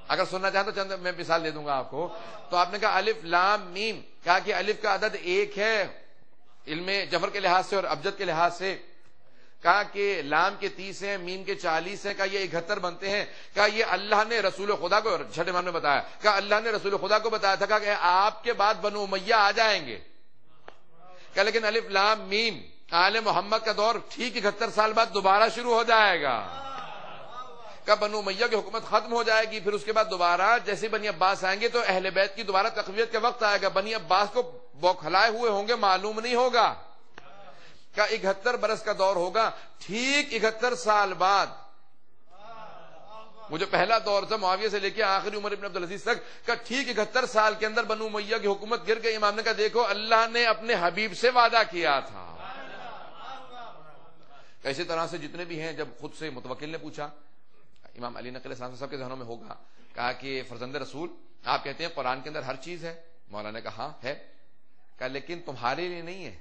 اگر سننا چاہیں تو چند میں مثال دے دوں گا آپ کو. تو آپ نے کہا الف لام میم. کہا کہ الف کا عدد 1 ہے علم جبر کے لحاظ سے اور ابجد کے لحاظ سے. کہا کہ لام کے 30 ہیں، میم کے 40 ہیں. کہا یہ 71 بنتے ہیں. کہا یہ اللہ نے رسول خدا کو، چھٹے امام نے بتایا، کہا اللہ نے رسول خدا کو بتایا تھا کہ آپ کے بعد بنو امیہ آ جائیں گے. کہ لیکن الف لام میم آل محمد کا دور ٹھیک 71 سال بعد دوبارہ شروع ہو جائے گا. کہ بنو امیہ کی حکومت ختم ہو جائے گی، پھر اس کے بعد دوبارہ جیسے بنی عباس آئیں گے تو اہل بیت کی دوبارہ تقویت کا وقت آئے گا، بنی عباس کو بوکھلائے ہوئے ہوں گے، معلوم نہیں ہوگا کہ 71 برس کا دور ہوگا۔ ٹھیک 71 سال بعد وہ جو پہلا دور تھا معاویہ سے لے کے آخری عمر ابن عبدالعزیز تک کا، ٹھیک 71 سال کے اندر بنو امیہ کی حکومت گر گئی۔ امام نے کہا دیکھو اللہ نے اپنے حبیب سے وعدہ کیا تھا۔ اسی طرح سے جتنے بھی ہیں، جب خود سے متوکل نے پوچھا، امام علی نقل السلام سب کے ذہنوں میں ہوگا، کہا کہ فرزند رسول آپ کہتے ہیں قرآن کے اندر ہر چیز ہے؟ مولانا نے کہا ہاں ہے۔ کہا لیکن تمہارے لیے نہیں ہے،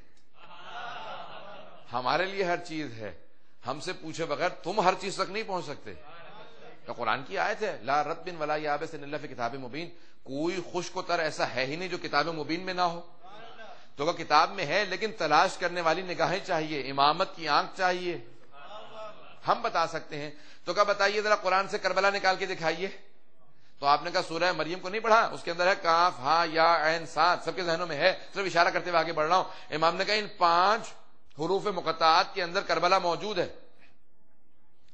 ہمارے لیے ہر چیز ہے، ہم سے پوچھے بغیر تم ہر چیز تک نہیں پہنچ سکتے۔ تو قرآن کی آیت ہے لا رطب ولا یابس الا فی کتاب مبین، کوئی خشک و تر ایسا ہے ہی نہیں جو کتاب مبین میں نہ ہو۔ تو کتاب میں ہے لیکن تلاش کرنے والی نگاہیں چاہیے، امامت کی آنکھ چاہیے، ہم بتا سکتے ہیں۔ تو کہا بتائیے ذرا قرآن سے کربلا نکال کے دکھائیے۔ تو آپ نے کہا سورہ مریم کو نہیں پڑھا؟ اس کے اندر ہے کاف ہاں یا عین صاد، سب کے ذہنوں میں ہے، صرف اشارہ کرتے ہوئے آگے بڑھ رہا ہوں۔ امام نے کہا ان 5 حروف مقطعات کے اندر کربلا موجود ہے۔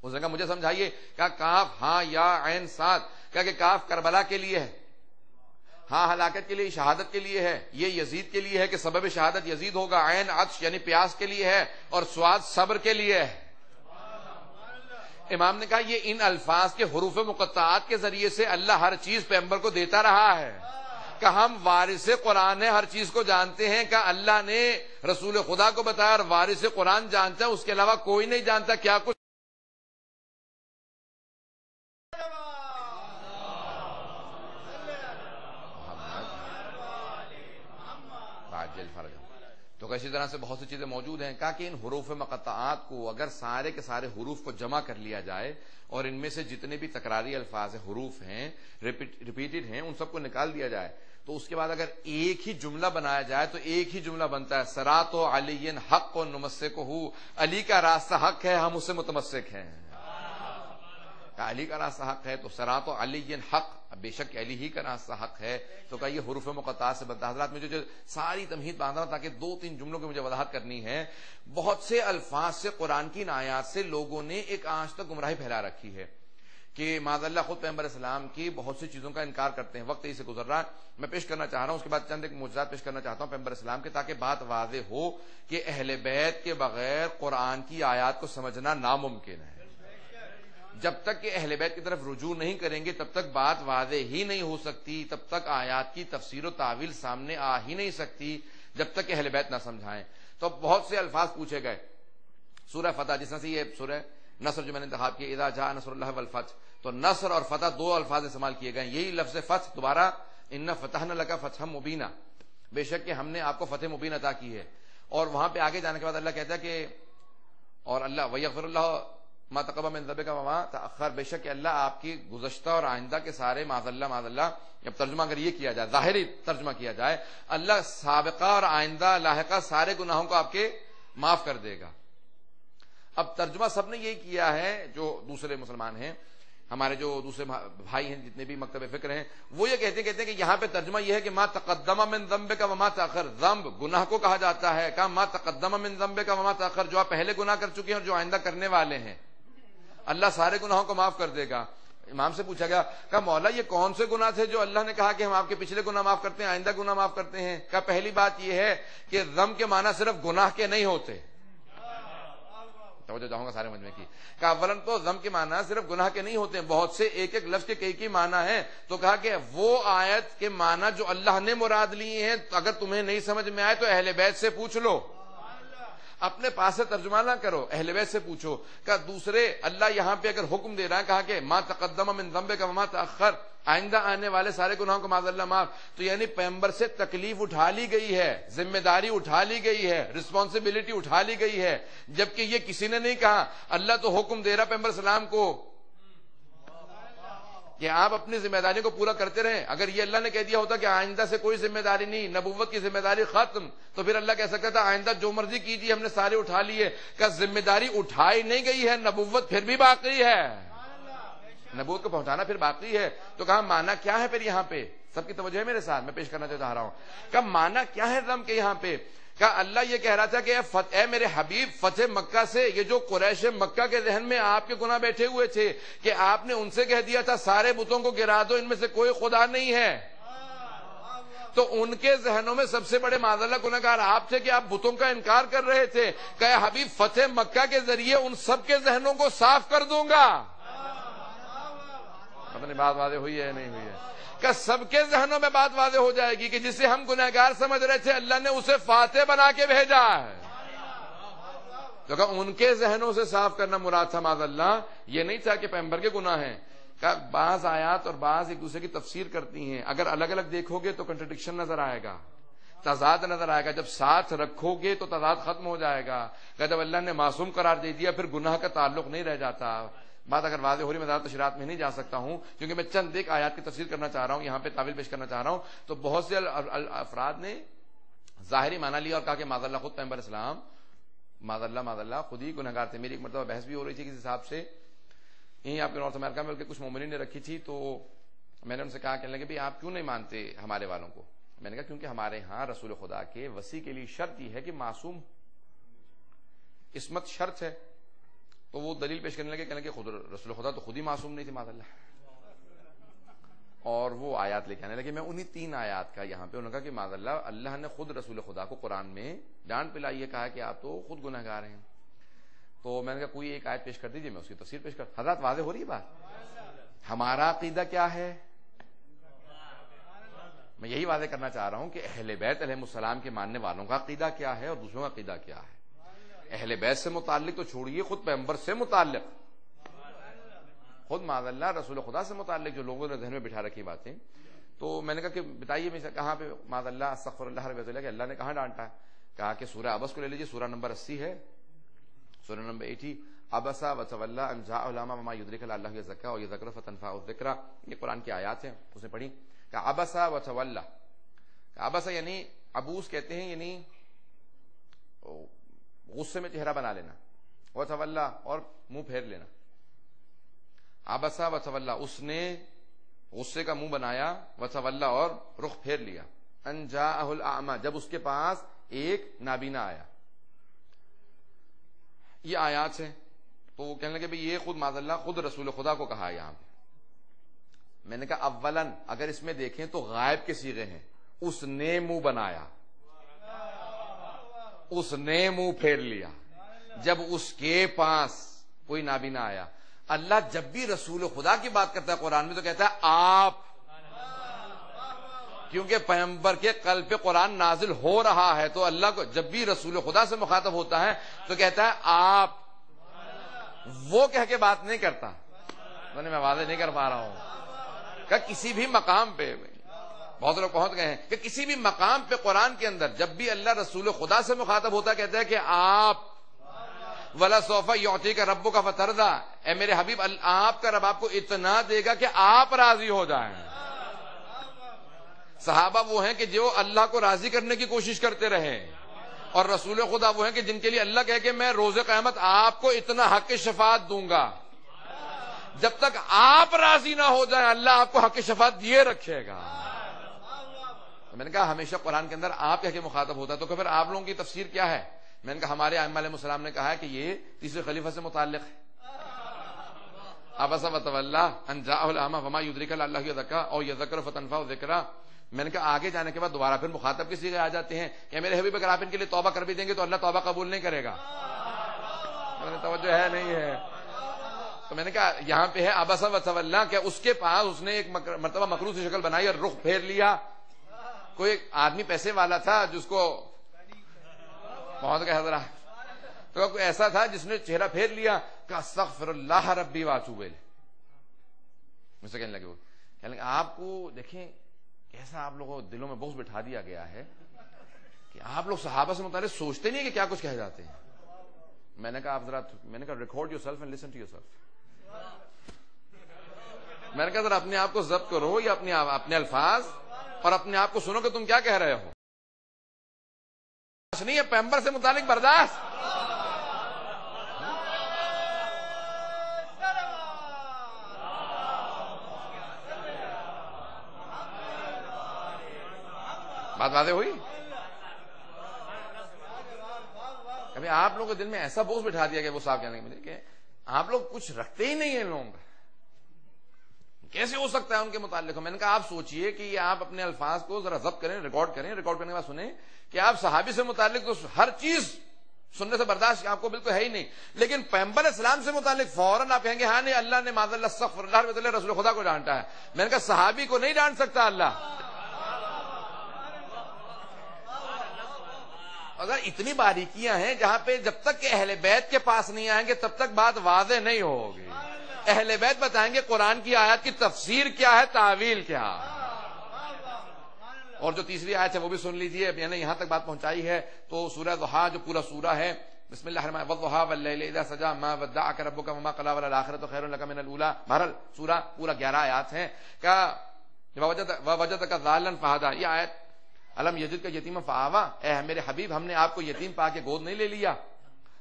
اس نے کہا مجھے سمجھائیے۔ کہا کاف ہاں یا عین صاد، کہا کہ کاف کربلا کے لیے ہے، ہاں ہلاکت کے لیے، شہادت کے لیے ہے، یہ یزید کے لیے ہے کہ سبب شہادت یزید ہوگا، عین عطش یعنی پیاس کے لیے ہے، اور صاد صبر کے لیے ہے۔ امام نے کہا یہ ان الفاظ کے حروف مقطعات کے ذریعے سے اللہ ہر چیز پیغمبر کو دیتا رہا ہے، کہ ہم وارث قرآن ہر چیز کو جانتے ہیں، کہ اللہ نے رسول خدا کو بتایا اور وارث قرآن جانتا ہے، اس کے علاوہ کوئی نہیں جانتا کیا کچھ۔ تو اسی طرح سے بہت سی چیزیں موجود ہیں۔ کہا کہ ان حروف مقطعات کو اگر سارے کے سارے حروف کو جمع کر لیا جائے اور ان میں سے جتنے بھی تکراری الفاظ حروف ہیں، ریپیٹڈ ہیں، ان سب کو نکال دیا جائے تو اس کے بعد اگر ایک ہی جملہ بنایا جائے تو ایک ہی جملہ بنتا ہے صراط علی حق و نمسکہ، علی کا راستہ حق ہے، ہم اس سے متمسک ہیں۔ علی کا راستہ حق ہے تو صراط علی حق، بے شک علی ہی کا راستہ حق ہے۔ تو کہ یہ حروف مقطعات سے بنتا ہے۔ حضرات مجھے جو ساری تمہید باندھا تاکہ 2-3 جملوں کی مجھے وضاحت کرنی ہے۔ بہت سے الفاظ سے قرآن کی ان آیات سے لوگوں نے ایک آج تک گمراہی پھیلا رکھی ہے کہ معاذ اللہ خود پیغمبر اسلام کی بہت سی چیزوں کا انکار کرتے ہیں۔ وقت اسے گزر رہا ہے، میں پیش کرنا چاہ رہا ہوں، اس کے بعد چند ایک معجزات پیش کرنا چاہتا ہوں پیغمبر اسلام کے، تاکہ بات واضح ہو کہ اہل بیت کے بغیر قرآن کی آیات کو سمجھنا ناممکن ہے۔ جب تک کہ اہل بیت کی طرف رجوع نہیں کریں گے تب تک بات واضح ہی نہیں ہو سکتی، تب تک آیات کی تفسیر و تعویل سامنے آ ہی نہیں سکتی جب تک کہ اہل بیت نہ سمجھائیں۔ تو بہت سے الفاظ پوچھے گئے۔ سورہ فتح، جس طرح سے یہ سورہ نصر جو میں نے انتخاب کی، اذا جاء نصر اللہ والفتح، تو نصر اور فتح 2 الفاظ استعمال کیے گئے۔ یہی لفظ فتح دوبارہ ان فتحنا لک فتحا مبینا، بے شک کہ ہم نے آپ کو فتح مبین عطا کی ہے۔ اور وہاں پہ آگے جانے کے بعد اللہ کہتا ہے کہ اور اللہ ویغفر اللہ ما تقدم من ذنبک وما تأخر، بے شک کہ اللہ آپ کی گزشتہ اور آئندہ کے سارے معاذ اللہ، جب ترجمہ اگر یہ کیا جائے، ظاہری ترجمہ کیا جائے، اللہ سابقہ اور آئندہ لاحقہ سارے گناہوں کو آپ کے معاف کر دے گا۔ اب ترجمہ سب نے یہی کیا ہے، جو دوسرے مسلمان ہیں، ہمارے جو دوسرے بھائی ہیں، جتنے بھی مکتب فکر ہیں، وہ یہ کہتے ہیں کہ یہاں پہ ترجمہ یہ ہے کہ ما تقدم من ذنبک وما تأخر، ذنب گناہ کو کہا جاتا ہے، کہا ما تقدم من ذنبک وما تأخر، جو آپ پہلے گناہ کر چکے ہیں اور جو آئندہ کرنے والے ہیں، اللہ سارے گناہوں کو معاف کر دے گا۔ امام سے پوچھا گیا، کہا مولا یہ کون سے گناہ تھے جو اللہ نے کہا کہ ہم آپ کے پچھلے گناہ معاف کرتے ہیں، آئندہ گناہ معاف کرتے ہیں؟ کہا پہلی بات یہ ہے کہ ذنب کے معنی صرف گناہ کے نہیں ہوتے، توجہ چاہوں گا سارے مجمع کی۔ کہا اولن تو ذنب کے معنی صرف گناہ کے نہیں ہوتے ہیں، بہت سے ایک ایک لفظ کے کئی معنی ہیں۔ تو کہا کہ وہ آیت کے معنی جو اللہ نے مراد لیے ہیں اگر تمہیں نہیں سمجھ میں آئے تو اہل بیت سے پوچھ لو، اپنے پاس سے ترجمہ نہ کرو، اہل بیت سے پوچھو۔ کہ دوسرے اللہ یہاں پہ اگر حکم دے رہا ہے، کہا کہ ما تقدم من ذنبک وما تأخر، آئندہ آنے والے سارے گناہوں کو معاذ اللہ معاف، تو یعنی پیغمبر سے تکلیف اٹھا لی گئی ہے، ذمہ داری اٹھا لی گئی ہے، رسپانسبلٹی اٹھا لی گئی ہے، جبکہ یہ کسی نے نہیں کہا۔ اللہ تو حکم دے رہا پیغمبر اسلام کو کہ آپ اپنی ذمہ داری کو پورا کرتے رہیں۔ اگر یہ اللہ نے کہہ دیا ہوتا کہ آئندہ سے کوئی ذمہ داری نہیں، نبوت کی ذمہ داری ختم، تو پھر اللہ کہہ سکتا تھا آئندہ جو مرضی کیجیے، ہم نے سارے اٹھا لیے۔ کہ ذمہ داری اٹھائی نہیں گئی ہے، نبوت پھر بھی باقی ہے، نبوت کو پہنچانا پھر باقی ہے۔ تو کہا معنی کیا ہے پھر یہاں پہ؟ سب کی توجہ ہے میرے ساتھ، میں پیش کرنا چاہ رہا ہوں کہ معنی کیا ہے ذنب کے یہاں پہ؟ کہ اللہ یہ کہہ رہا تھا کہ اے میرے حبیب فتح مکہ سے یہ جو قریش مکہ کے ذہن میں آپ کے گناہ بیٹھے ہوئے تھے کہ آپ نے ان سے کہہ دیا تھا سارے بتوں کو گرا دو، ان میں سے کوئی خدا نہیں ہے، تو ان کے ذہنوں میں سب سے بڑے معاذ اللہ گناہگار آپ تھے کہ آپ بتوں کا انکار کر رہے تھے کہ اے حبیب فتح مکہ کے ذریعے ان سب کے ذہنوں کو صاف کر دوں گا. اپنی بات واضح ہوئی ہے نہیں ہوئی ہے؟ کہ سب کے ذہنوں میں بات واضح ہو جائے گی کہ جسے ہم گنہگار سمجھ رہے تھے اللہ نے اسے فاتح بنا کے بھیجا ہے. تو کہ ان کے ذہنوں سے صاف کرنا مراد تھا معاذ اللہ، یہ نہیں تھا کہ پیغمبر کے گناہ ہیں. کہ بعض آیات اور بعض ایک دوسرے کی تفسیر کرتی ہیں، اگر الگ الگ دیکھو گے تو کنٹرڈکشن نظر آئے گا، تضاد نظر آئے گا. جب ساتھ رکھو گے تو تضاد ختم ہو جائے گا. کہ جب اللہ نے معصوم قرار دے دیا پھر گناہ کا تعلق نہیں رہ جاتا. بات اگر واضح ہو رہی، میں زیادہ تشریحات میں نہیں جا سکتا ہوں کیونکہ میں چند ایک آیات کی تفسیر کرنا چاہ رہا ہوں، یہاں پہ تعویل پیش کرنا چاہ رہا ہوں. تو بہت سے افراد نے ظاہری معنی لیا اور کہا کہ معاذ اللہ خود پیغمبر اسلام معاذ اللہ خود ہی گنہگار تھے. میری ایک مرتبہ بحث بھی ہو رہی تھی کسی صاحب سے یہیں آپ کے نارتھ امریکہ میں، بلکہ کچھ مومنین نے رکھی تھی. تو میں نے ان سے کہا کہنے لگے آپ کیوں نہیں مانتے ہمارے والوں کو؟ میں نے کہا کیونکہ ہمارے ہاں رسول خدا کے وسیع کے لیے شرط یہ ہے کہ معصوم عصمت شرط ہے. تو وہ دلیل پیش کرنے لگے، کہنے لگے خود رسول خدا تو خود ہی معصوم نہیں تھے معاذ اللہ، اور وہ آیات لے کے آنے لگے. میں انہی 3 آیات کا یہاں پہ انہوں نے کہا کہ معاذ اللہ نے خود رسول خدا کو قرآن میں ڈانٹ پلائی ہے، کہا کہ آپ تو خود گنہگار ہیں. تو میں نے کہا کوئی ایک آیت پیش کر دیجیے، میں اس کی تفسیر پیش کر. حضرات واضح ہو رہی ہے بات؟ ہمارا عقیدہ کیا ہے؟ میں یہی واضح کرنا چاہ رہا ہوں کہ اہل بیت علیہ السلام کے ماننے والوں کا عقیدہ کیا ہے اور دوسروں کا عقیدہ کیا ہے. اہل بیت سے متعلق تو چھوڑیے، خود پیغمبر سے متعلق، خود معاذ اللہ رسول خدا سے متعلق جو لوگوں نے ذہن میں بٹھا رکھی باتیں. تو میں نے کہا کہ بتائیے میں کہاں پہ معاذ اللہ استغفر اللہ رب اللہ کہ اللہ نے کہاں ڈانٹا ہے؟ کہا کہ سورہ عبس کو لے لیجیے، سورہ نمبر 80 ہے، سورہ نمبر 80. عبسا وتولی ان جاء العمى وما يدرك لعله يزكى ويذكر فتنفعه الذكرى. یہ قرآن کی آیات ہیں، اس نے پڑھی. کہ عبسا وتولی، عبسا یعنی عبوس کہتے ہیں یعنی غصے میں چہرہ بنا لینا، وتولی اور منہ پھیر لینا. عبسا وتولی، اس نے غصے کا منہ بنایا، وتولی اور رخ پھیر لیا. ان جاءہ الاعمى، جب اس کے پاس ایک نابینا آیا. یہ آیات ہیں. تو وہ کہنے لگے بھئی یہ خود معاذ اللہ خود رسول خدا کو کہا ہے یہاں پہ. میں نے کہا اولاً اگر اس میں دیکھیں تو غائب کے صیغے ہیں. اس نے منہ بنایا، اس نے منہ پھیر لیا جب اس کے پاس کوئی نابینا آیا. اللہ جب بھی رسول خدا کی بات کرتا ہے قرآن میں تو کہتا ہے آپ، کیونکہ پیغمبر کے قلب پہ قرآن نازل ہو رہا ہے. تو اللہ کو جب بھی رسول خدا سے مخاطب ہوتا ہے تو کہتا ہے آپ. وہ کہہ کے بات نہیں کرتا. میں واضح نہیں کر پا رہا ہوں کہ کسی بھی مقام پہ بہت لوگ پہنچ گئے ہیں کہ کسی بھی مقام پہ قرآن کے اندر جب بھی اللہ رسول خدا سے مخاطب ہوتا ہے کہتا ہے کہ آپ. وَلَسَوْفَ يُعْطِيكَ رَبُّكَ فَتَرْضَىٰ، اے میرے حبیب آپ کا رب آپ کو اتنا دے گا کہ آپ راضی ہو جائیں. صحابہ وہ ہیں کہ جو اللہ کو راضی کرنے کی کوشش کرتے رہے، اور رسول خدا وہ ہیں کہ جن کے لیے اللہ کہے کہ میں روز قیامت آپ کو اتنا حق شفاعت دوں گا. جب تک آپ راضی نہ ہو جائیں اللہ آپ کو حق شفاعت دیے رکھے گا. میں نے کہا ہمیشہ قرآن کے اندر آپ کہہ کے مخاطب ہوتا ہے، تو پھر آپ لوگوں کی تفسیر کیا ہے؟ میں نے کہا ہمارے ائمہ علیہ السلام نے کہا ہے کہ یہ تیسرے خلیفہ سے متعلق ہے. عبس وتولی ان جاءہ الاعمى وما يدرك لعله يزكى او يذكر فتنفعه الذكرى. میں نے کہا آگے جانے کے بعد دوبارہ پھر مخاطب کے صیغے آ جاتے ہیں کہ میرے حبیب اگر آپ ان کے لیے توبہ کر بھی دیں گے تو اللہ توبہ قبول نہیں کرے گا. میں نے توجہ ہے نہیں ہے؟ تو میں نے کہا یہاں پہ ہے عبس وتولی کہ اس کے پاس اس نے ایک مرتبہ مکروہ سی شکل بنائی اور رخ پھیر لیا. کوئی آدمی پیسے والا تھا جس کو پہنچ گئے حضرات، تو کوئی ایسا تھا جس نے چہرہ پھیر لیا کہ استغفر اللہ ربی واتوب الیہ. مجھ سے کہنے لگے آپ کو دیکھیں کیسا آپ لوگوں دلوں میں بغض بٹھا دیا گیا ہے کہ آپ لوگ صحابہ سے متعلق سوچتے نہیں کہ کیا کچھ کہہ جاتے ہیں. میں نے کہا آپ ذرا record yourself and listen to yourself. میں نے کہا ذرا اپنے آپ کو ضبط کرو یا اپنے الفاظ اور اپنے آپ کو سنو کہ تم کیا کہہ رہے ہو. نہیں ہے پیغمبر سے متعلق برداشت. بات واضح ہوئی؟ ابھی آپ لوگوں کے دل میں ایسا بوجھ بٹھا دیا گیا وہ صاحب کہنے کے مجھے کہ آپ لوگ کچھ رکھتے ہی نہیں ہیں لوگوں کا، کیسے ہو سکتا ہے ان کے متعلق؟ میں نے کہا آپ سوچئے کہ آپ اپنے الفاظ کو ذرا ضبط کریں، ریکارڈ کریں، ریکارڈ کرنے کے بعد سنیں کہ آپ صحابی سے متعلق تو ہر چیز سننے سے برداشت آپ کو بالکل ہے ہی نہیں، لیکن پیغمبر اسلام سے متعلق فوراً آپ کہیں گے ہاں نہیں اللہ نے معاذ اللہ استغفر اللہ رسول خدا کو ڈانٹا ہے۔ میں نے کہا صحابی کو نہیں ڈانٹ سکتا اللہ۔ اگر اتنی باریکیاں ہیں جہاں پہ جب تک کہ اہل بیت کے پاس نہیں آئیں گے تب تک بات واضح نہیں ہوگی۔ اہل بیت بتائیں گے قرآن کی آیات کی تفسیر کیا ہے، تعویل کیا ہے۔ اور جو تیسری آیت ہے وہ بھی سن لیجئے، اب یعنی یہاں تک بات پہنچائی ہے تو سورہ ضحیٰ جو پورا سورہ ہے، بسم اللہ الرحمن الرحیم، والضحیٰ واللیل اذا سجی ما ودعک ربک وما قلی وللآخرۃ خیر لک من الاولی۔ بہرحال سورہ پورا 11 آیات ہیں۔ کیا ووجدک ضالا فہدی، یہ آیت الم یجدک یتیما فآویٰ، اے میرے حبیب ہم نے آپ کو یتیم پا کے گود نہیں لے لیا۔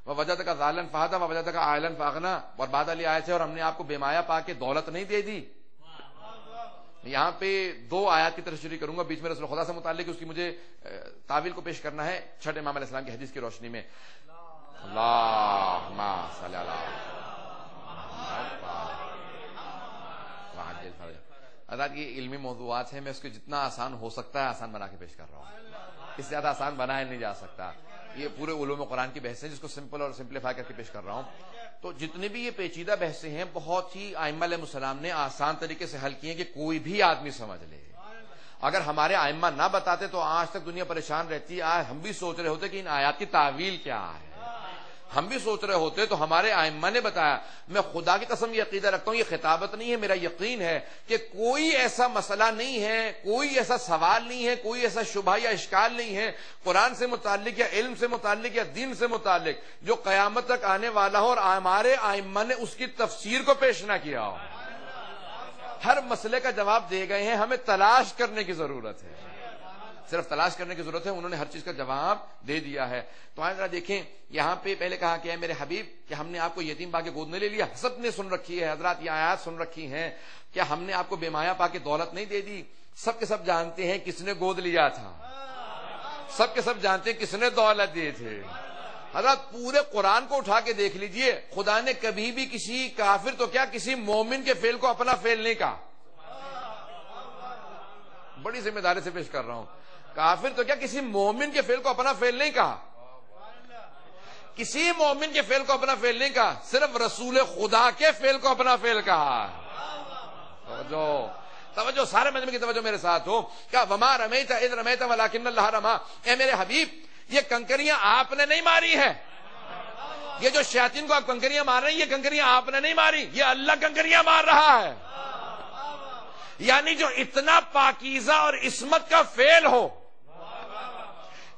ووجدک ضالا فہدی ووجدک عائلا فاغنی، اور بعد والی آیت ہے اور ہم نے آپ کو بے مایا پا کے دولت نہیں دے دی۔ یہاں پہ 2 آیات کی تشریح کروں گا، بیچ میں رسول خدا سے متعلق اس کی مجھے تعویل کو پیش کرنا ہے چھٹے امام علیہ السلام کی حدیث کی روشنی میں۔ اللہم صلی اللہ حضرات، یہ علمی موضوعات ہیں، میں اس کو جتنا آسان ہو سکتا ہے آسان بنا کے پیش کر رہا ہوں، اس سے زیادہ آسان بنایا نہیں جا سکتا۔ یہ پورے علوم قرآن کی بحثیں جس کو سمپل اور سمپلیفائی کر کے پیش کر رہا ہوں۔ تو جتنے بھی یہ پیچیدہ بحثیں ہیں بہت ہی ائمہ علیہ السلام نے آسان طریقے سے حل کیے کہ کوئی بھی آدمی سمجھ لے۔ اگر ہمارے ائمہ نہ بتاتے تو آج تک دنیا پریشان رہتی۔ آج ہم بھی سوچ رہے ہوتے کہ ان آیات کی تعویل کیا ہے، ہم بھی سوچ رہے ہوتے تو ہمارے ائمہ نے بتایا۔ میں خدا کی قسم یہ عقیدہ رکھتا ہوں، یہ خطابت نہیں ہے، میرا یقین ہے کہ کوئی ایسا مسئلہ نہیں ہے، کوئی ایسا سوال نہیں ہے، کوئی ایسا شبہ یا اشکال نہیں ہے قرآن سے متعلق یا علم سے متعلق یا دین سے متعلق جو قیامت تک آنے والا ہو اور ہمارے ائمہ نے اس کی تفسیر کو پیش نہ کیا ہو۔ ہر مسئلے کا جواب دے گئے ہیں، ہمیں تلاش کرنے کی ضرورت ہے، صرف تلاش کرنے کی ضرورت ہے، انہوں نے ہر چیز کا جواب دے دیا ہے۔ تو آئے ذرا دیکھیں، یہاں پہ پہلے کہا کہ اے میرے حبیب کہ ہم نے آپ کو یتیم پا کے گود میں لے لیا۔ سب نے سن رکھی ہے حضرات، یہ آیات سن رکھی ہیں، کیا ہم نے آپ کو بے مایا پا کے دولت نہیں دے دی؟ سب کے سب جانتے ہیں کس نے گود لیا تھا، سب کے سب جانتے ہیں کس نے دولت دی تھی۔ حضرات پورے قرآن کو اٹھا کے دیکھ لیجئے، خدا نے کبھی بھی کسی کافر تو کیا کسی مومن کے فعل کو اپنا فعل نہیں کہا۔ بڑی ذمہ داری سے پیش کر رہا ہوں، کافر تو کیا کسی مومن کے فعل کو اپنا فعل نہیں کہا، کسی مومن کے فعل کو اپنا فعل نہیں کہا، صرف رسول خدا کے فعل کو اپنا فعل کہا۔ توجہ سارے مجمع کی توجہ میرے ساتھ ہو۔ کیا وما رمیت اذ رمیت ولکن اللہ رما، اے میرے حبیب یہ کنکریاں آپ نے نہیں ماری ہیں، یہ جو شیاطین کو آپ کنکریاں مار رہے ہیں یہ کنکریاں آپ نے نہیں ماری، یہ اللہ کنکریاں مار رہا ہے۔ یعنی جو اتنا پاکیزہ اور عصمت کا فعل ہو،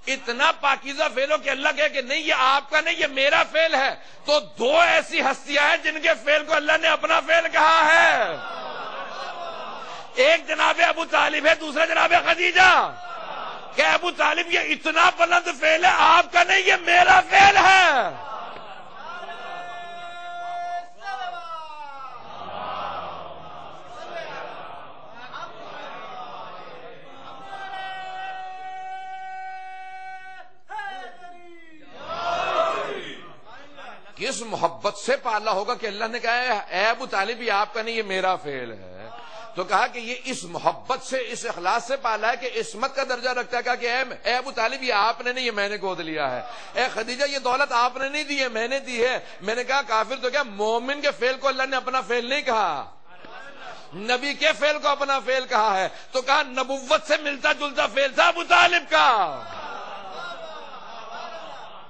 اتنا پاکیزہ فعل ہو کہ اللہ کہے کہ نہیں یہ آپ کا نہیں یہ میرا فعل ہے، تو 2 ایسی ہستیاں ہیں جن کے فعل کو اللہ نے اپنا فعل کہا ہے۔ ایک جناب ابو طالب ہے، دوسرا جناب خدیجہ۔ کہ ابو طالب یہ اتنا بلند فعل ہے، آپ کا نہیں یہ میرا فعل ہے۔ کس محبت سے پالا ہوگا کہ اللہ نے کہا ہے اے ابو طالب یہ آپ کا نہیں یہ میرا فعل ہے، تو کہا کہ یہ اس محبت سے اس اخلاص سے پالا ہے کہ عصمت کا درجہ رکھتا ہے۔ کہا کہ اے ابو طالب یہ آپ نے نہیں یہ میں نے گود لیا ہے، اے خدیجہ یہ دولت آپ نے نہیں دی ہے میں نے دی ہے۔ میں نے کہا کافر تو کیا مومن کے فعل کو اللہ نے اپنا فعل نہیں کہا، نبی کے فعل کو اپنا فعل کہا ہے، تو کہا نبوت سے ملتا جلتا فعل تھا ابو طالب کا،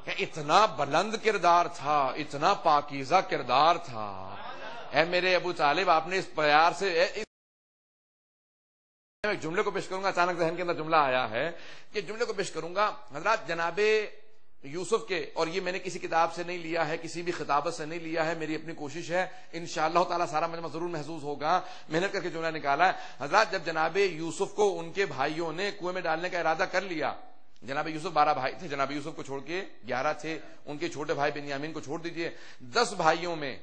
کہ اتنا بلند کردار تھا، اتنا پاکیزہ کردار تھا۔ اے میرے ابو طالب آپ نے اس پیار سے ایک جملے کو پیش کروں گا، اچانک ذہن کے اندر جملہ آیا ہے کہ جملے کو پیش کروں گا۔ حضرات جناب یوسف کے، اور یہ میں نے کسی کتاب سے نہیں لیا ہے، کسی بھی خطابت سے نہیں لیا ہے، میری اپنی کوشش ہے، انشاءاللہ تعالی سارا مجمع ضرور محظوظ ہوگا، محنت کر کے جملہ نکالا ہے۔ حضرات جب جناب یوسف کو ان کے بھائیوں نے کنویں میں ڈالنے کا ارادہ کر لیا، جناب یوسف 12 بھائی تھے، جناب یوسف کو چھوڑ کے 11 تھے، ان کے چھوٹے بھائی بنیامین کو چھوڑ دیجئے، 10 بھائیوں میں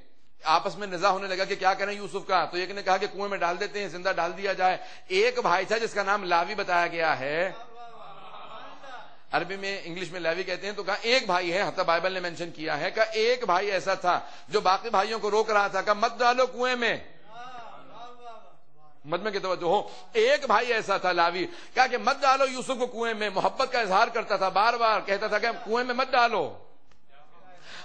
آپس میں نزاع ہونے لگا کہ کیا کریں یوسف کا، تو ایک نے کہا کہ کنویں میں ڈال دیتے ہیں، زندہ ڈال دیا جائے۔ ایک بھائی تھا جس کا نام لاوی بتایا گیا ہے، عربی میں انگلش میں لاوی کہتے ہیں. تو کہا ایک بھائی ہے, حتیٰ بائبل نے مینشن کیا ہے, کہا ایک بھائی ایسا تھا جو باقی بھائیوں کو روک رہا تھا, کہا مت ڈالو کنویں میں. مت میں کی توجہ ہو, ایک بھائی ایسا تھا لاوی, کہا کہ مت ڈالو یوسف کو کنویں میں. محبت کا اظہار کرتا تھا, بار بار کہتا تھا کہ کنویں میں مت ڈالو.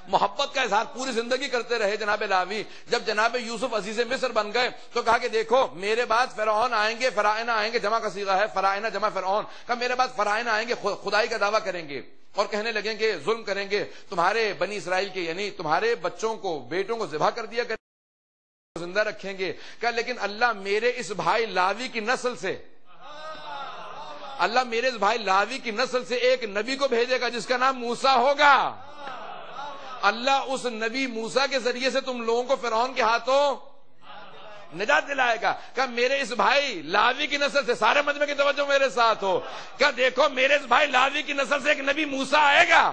محبت کا اظہار پوری زندگی کرتے رہے جناب لاوی. جب جناب یوسف عزیز مصر بن گئے تو کہا کہ دیکھو میرے بعد فرعون آئیں گے, فرائنہ آئیں گے, جمع کا صیغہ ہے فرائنہ جمع فرعون. کہا میرے بعد فرائنہ آئیں گے, خدائی کا دعویٰ کریں گے اور کہنے لگیں گے ظلم کریں گے, تمہارے بنی اسرائیل کے یعنی تمہارے بچوں کو بیٹوں کو ذبح کر دیا کریں, زندہ رکھیں گے. کہا لیکن اللہ میرے اس بھائی لاوی کی نسل سے, اللہ میرے اس بھائی لاوی کی نسل سے ایک نبی کو بھیجے گا جس کا نام موسیٰ ہوگا. اللہ اس نبی موسیٰ کے ذریعے سے تم لوگوں کو فرعون کے ہاتھوں نجات دلائے گا. کہ میرے اس بھائی لاوی کی نسل سے, سارے مجمع کی توجہ میرے ساتھ ہو, کہ دیکھو میرے اس بھائی لاوی کی نسل سے ایک نبی موسیٰ آئے گا.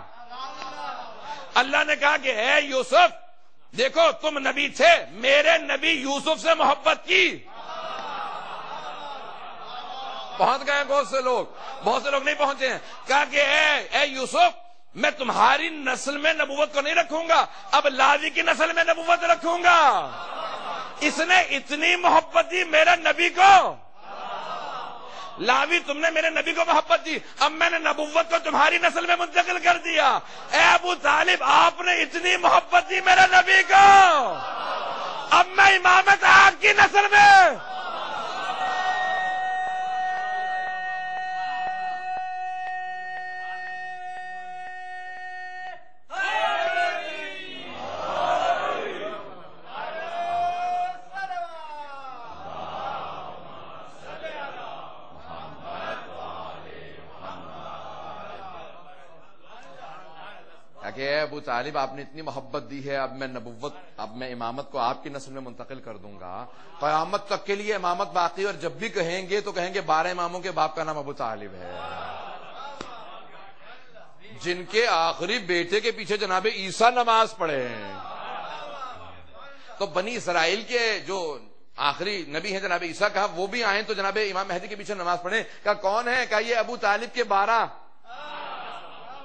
اللہ نے کہا کہ اے یوسف دیکھو تم نبی تھے, میرے نبی یوسف سے محبت کی. پہنچ گئے بہت سے لوگ نہیں پہنچے ہیں. کہا کہ اے یوسف میں تمہاری نسل میں نبوت کو نہیں رکھوں گا, اب لاوی کی نسل میں نبوت رکھوں گا. اس نے اتنی محبت دی میرے نبی کو. لاوی تم نے میرے نبی کو محبت دی, اب میں نے نبوت کو تمہاری نسل میں منتقل کر دیا. اے ابو طالب آپ نے اتنی محبت دی میرے نبی کو, اب میں امامت آپ کی نسل میں. کہ ابو طالب آپ نے اتنی محبت دی ہے, اب میں امامت کو آپ کی نسل میں منتقل کر دوں گا. قیامت تک کے لیے امامت باقی, اور جب بھی کہیں گے تو کہیں گے 12 اماموں کے باپ کا نام ابو طالب ہے, جن کے آخری بیٹے کے پیچھے جناب عیسیٰ نماز پڑھے ہیں. تو بنی اسرائیل کے جو آخری نبی ہیں جناب عیسیٰ, کہا وہ بھی آئیں تو جناب امام مہدی کے پیچھے نماز پڑھیں. کہا کون ہے؟ کہا یہ ابو طالب کے 12.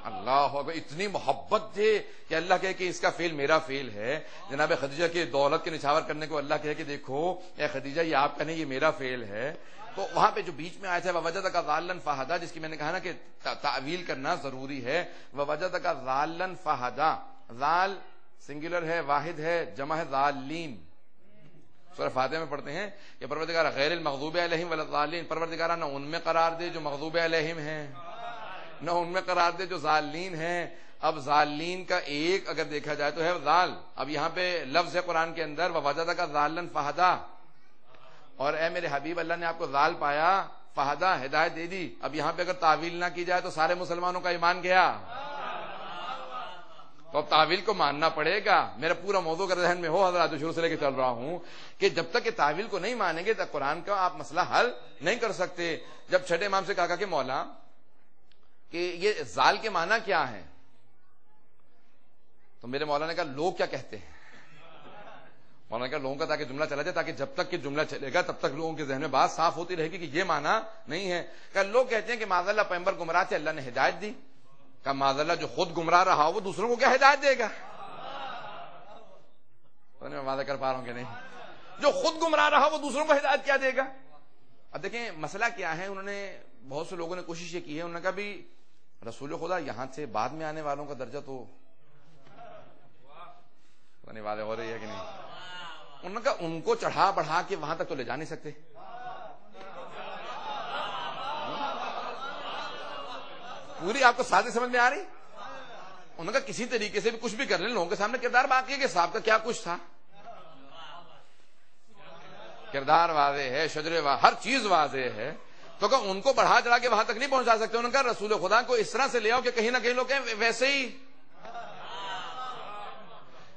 اللہ اکبر, اتنی محبت دے کہ اللہ کہے کہ اس کا فعل میرا فعل ہے. جناب خدیجہ کی دولت کے نچھاور کرنے کو اللہ کہے کہ دیکھو اے خدیجہ یہ آپ کا نہیں, یہ میرا فعل ہے. تو وہاں پہ جو بیچ میں آیا تھا ووجدک ضالا فہدا, جس کی میں نے کہا نا کہ تعویل کرنا ضروری ہے. ووجدک ضالا فہدا, ضال سنگولر ہے, واحد ہے, جمع ہے ضالین. سورہ فاتحہ میں پڑھتے ہیں کہ پروردگار غیر المغضوب علیہم ولا الضالین, پروردگار نہ ان میں قرار دے جو مغضوب علیہم ہیں, نہ ان میں قرار دے جو ضالین ہیں. اب ضالین کا ایک اگر دیکھا جائے تو ہے ضال. اب یہاں پہ لفظ ہے قرآن کے اندر ووجدک ضالا فہدا, اور اے میرے حبیب اللہ نے آپ کو ضال پایا, فہدا ہدایت دے دی. اب یہاں پہ اگر تعویل نہ کی جائے تو سارے مسلمانوں کا ایمان گیا. تو اب تعویل کو ماننا پڑے گا. میرا پورا موضوع اگر ذہن میں ہو حضرات, شروع سے لے کے چل رہا ہوں کہ جب تک کہ تعویل کو نہیں مانیں گے تب قرآن کا آپ مسئلہ حل نہیں کر سکتے. جب چھٹے امام سے کہا کہ مولا کہ یہ ضال کے معنی کیا ہے, تو میرے مولا نے کہا لوگ کیا کہتے ہیں. مولانا نے کہا لوگوں کا تاکہ جملہ چلا جائے, تاکہ جب تک کہ جملہ چلے گا تب تک لوگوں کے ذہن میں بات صاف ہوتی رہے گی کہ یہ معنی نہیں ہے. کہ لوگ کہتے ہیں کہ معاذ اللہ پیغمبر گمراہ تھے, اللہ نے ہدایت دی. کہ معاذ اللہ جو خود گمراہ رہا وہ دوسروں کو کیا ہدایت دے گا. میں وعدہ کر پا رہا ہوں کہ نہیں, جو خود گمراہ رہا وہ دوسروں کو ہدایت کیا دے گا. اب دیکھیں مسئلہ کیا ہے, انہوں نے بہت سے لوگوں نے کوشش یہ کی ہے, انہوں نے کہا بھی رسول خدا یہاں سے بعد میں آنے والوں کا درجہ تو نہیں, وعدے ہو رہی ہے کہ نہیں. انہوں نے کہا ان کو چڑھا بڑھا کے وہاں تک تو لے جا نہیں سکتے. پوری آپ کو سازش سمجھ میں آ رہی. انہوں نے کہا کسی طریقے سے بھی کچھ بھی کر لیں, لوگوں کے سامنے کردار باقی ہے کہ صاحب کا کیا کچھ تھا. کردار واضح ہے, شجر ہر چیز واضح ہے. تو کہ ان کو بڑھا چڑھا کے وہاں تک نہیں پہنچا سکتے. انہوں نے کہا رسول خدا کو اس طرح سے لے آؤ کہ کہیں نہ کہیں لوگ کہیں ویسے ہی.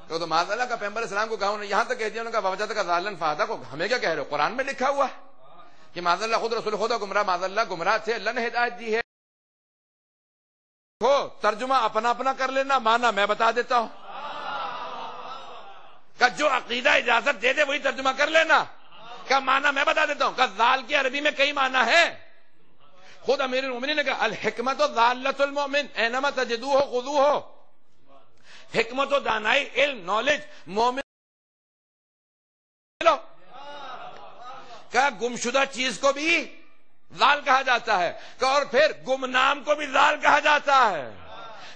تو معاذ اللہ کا پیغمبر اسلام کو کہا, انہوں نے یہاں تک کہہ دیا, انہوں نے کہا ووجدک ضالا فہدا کو ہمیں کیا کہہ رہے ہو, قرآن میں لکھا ہوا کہ معاذ اللہ خود رسول خدا گمراہ, معاذ اللہ گمراہ تھے, اللہ نے ہدایت دی ہے. ترجمہ اپنا اپنا کر لینا, مانا میں بتا دیتا ہوں. کہ جو عقیدہ اجازت دے دے وہی ترجمہ کر لینا. کا مانا میں بتا دیتا ہوں. کہ ضال کی عربی میں کئی مانا ہے. خود امیر المومنین نے کہا الحکمت ضالۃ المؤمن اینما تجدوہ خذوہ. حکمت و دانائی، علم، نالج مومن کہا گمشدہ چیز کو بھی ضال کہا جاتا ہے، اور پھر گمنام کو بھی ضال کہا جاتا ہے.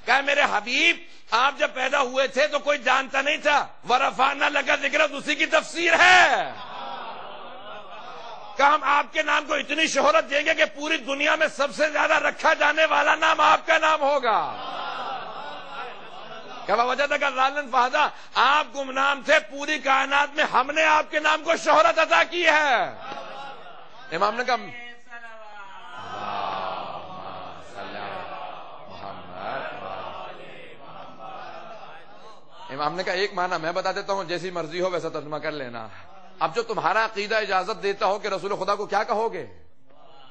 کہا میرے حبیب آپ جب پیدا ہوئے تھے تو کوئی جانتا نہیں تھا، ورفعنا لک ذکرک اسی کی تفسیر ہے. کہ ہم آپ کے نام کو اتنی شہرت دیں گے کہ پوری دنیا میں سب سے زیادہ رکھا جانے والا نام آپ کا نام ہوگا. کہ وجدک ضالا فہدی، آپ گمنام تھے، پوری کائنات میں ہم نے آپ کے نام کو شہرت عطا کی ہے. امام نے کہا امام نے کہا ایک معنی میں بتا دیتا ہوں، جیسی مرضی ہو ویسا ترجمہ کر لینا. اب جو تمہارا عقیدہ اجازت دیتا ہو کہ رسول خدا کو کیا کہو گے،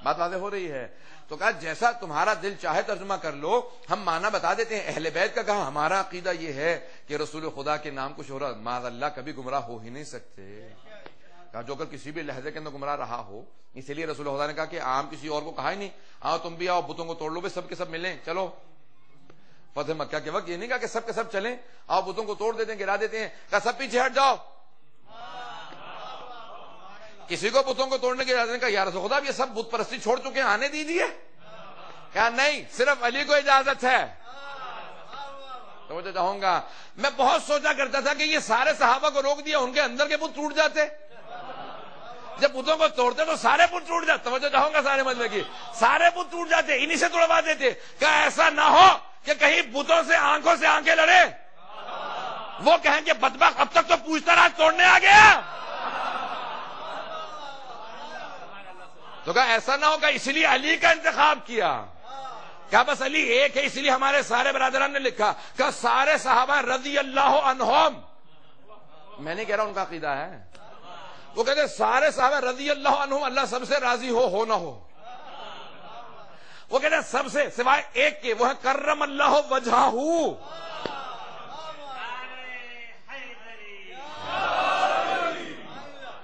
بات واضح ہو رہی ہے. تو کہا جیسا تمہارا دل چاہے ترجمہ کر لو، ہم معنی بتا دیتے ہیں. اہل بیت کا کہا ہمارا عقیدہ یہ ہے کہ رسول خدا کے نام کو شہرت، معاذ اللہ کبھی گمراہ ہو ہی نہیں سکتے. کہا جو اگر کسی بھی لہجے کے اندر گمراہ رہا ہو، اسی لیے رسول خدا نے کہا کہ عام کسی اور کو کہا ہی نہیں آؤ تم بھی آؤ بتوں کو توڑ لو، بھائی سب کے سب ملیں چلو. فتح مکہ کے وقت یہ نہیں کہا کہ سب کے سب چلیں آؤ بتوں کو توڑ دیتے ہیں، گرا دیتے ہیں. کہا سب پیچھے ہٹ جاؤ. کسی کو بتوں کو توڑنے کی اجازت نہیں. کہا یا رسول خدا یہ سب بت پرستی چھوڑ چکے ہیں، آنے دیجیے. کہا نہیں، صرف علی کو اجازت ہے. تو مجھے چاہوں گا، میں بہت سوچا کرتا تھا کہ یہ سارے صحابہ کو روک دیا، ان کے اندر کے بت ٹوٹ جاتے. جب بتوں کو توڑتے تو سارے بت ٹوٹ جاتے. توجہ چاہوں گا سارے مجمع کی، سارے بت ٹوٹ جاتے، انہی سے توڑوا دیتے. کہا ایسا نہ ہو کہ کہیں بتوں سے آنکھوں سے آنکھیں لڑے، وہ کہیں کہ بدبخت اب تک تو پوچھتا رہا توڑنے آ گیا. تو کہا ایسا نہ ہوگا، اس لیے علی کا انتخاب کیا. کیا بس علی ایک ہے اس لیے ہمارے سارے برادران نے لکھا کہ سارے صحابہ رضی اللہ عنہم. میں نہیں کہہ رہا ان کا عقیدہ ہے، وہ کہتے ہیں سارے صحابہ رضی اللہ عنہم، اللہ سب سے راضی ہو نہ ہو. وہ کہتے ہیں سب سے سوائے ایک کے، وہ ہے کرم اللہ وجہہ.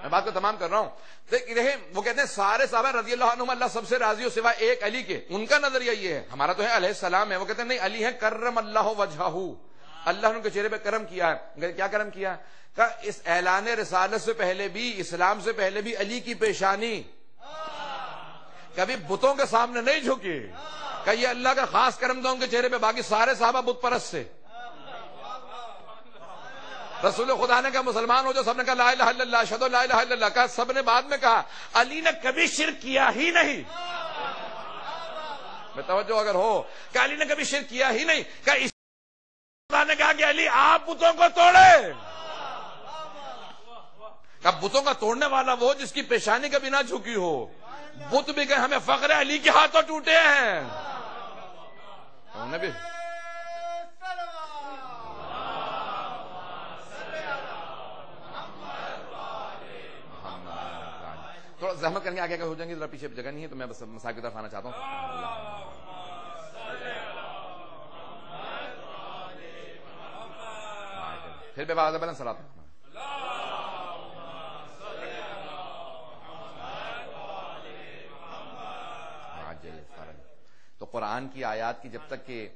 میں بات کو تمام کر رہا ہوں. دیکھیں وہ کہتے ہیں سارے صحابہ رضی اللہ عنہم اللہ سب سے راضی ہو سوائے ایک علی کے. ان کا نظریہ یہ ہے، ہمارا تو ہے علیہ السلام ہے، وہ کہتے ہیں نہیں علی ہے کرم اللہ وجہہ، اللہ نے ان کے چہرے پہ کرم کیا ہے. کیا کرم کیا؟ کہ اس اعلان رسالت سے پہلے بھی، اسلام سے پہلے بھی علی کی پیشانی کبھی بتوں کے سامنے نہیں جھکی. کہ یہ اللہ کا خاص کرم تھا ان کے چہرے پہ، باقی سارے صحابہ بت پرست سے. رسول خدا نے کہا مسلمان ہو جو، سب نے کہا لا الہ الا اللہ اشہد ان لا الہ الا اللہ. کہا سب نے بعد میں کہا علی نے کبھی شرک کیا ہی نہیں. میں توجہ اگر ہو کہ علی نے کبھی شرک کیا ہی نہیں. کہ اس خدا نے کہا کہ علی آپ بتوں کو توڑے. کہ بتوں کا توڑنے والا وہ جس کی پیشانی کبھی نہ جھکی ہو. بت بھی گئے ہمیں فخر ہے علی کے ہاتھوں ٹوٹے ہیں. انہوں نے بھی تھوڑا زحمت کرنے آگے ہو جائیں گے، ذرا پیچھے جگہ نہیں ہے تو میں بس مسائل کی طرف آنا چاہتا ہوں. پھر بے باز بلند صلاۃ. تو قرآن کی آیات کی جب تک کہ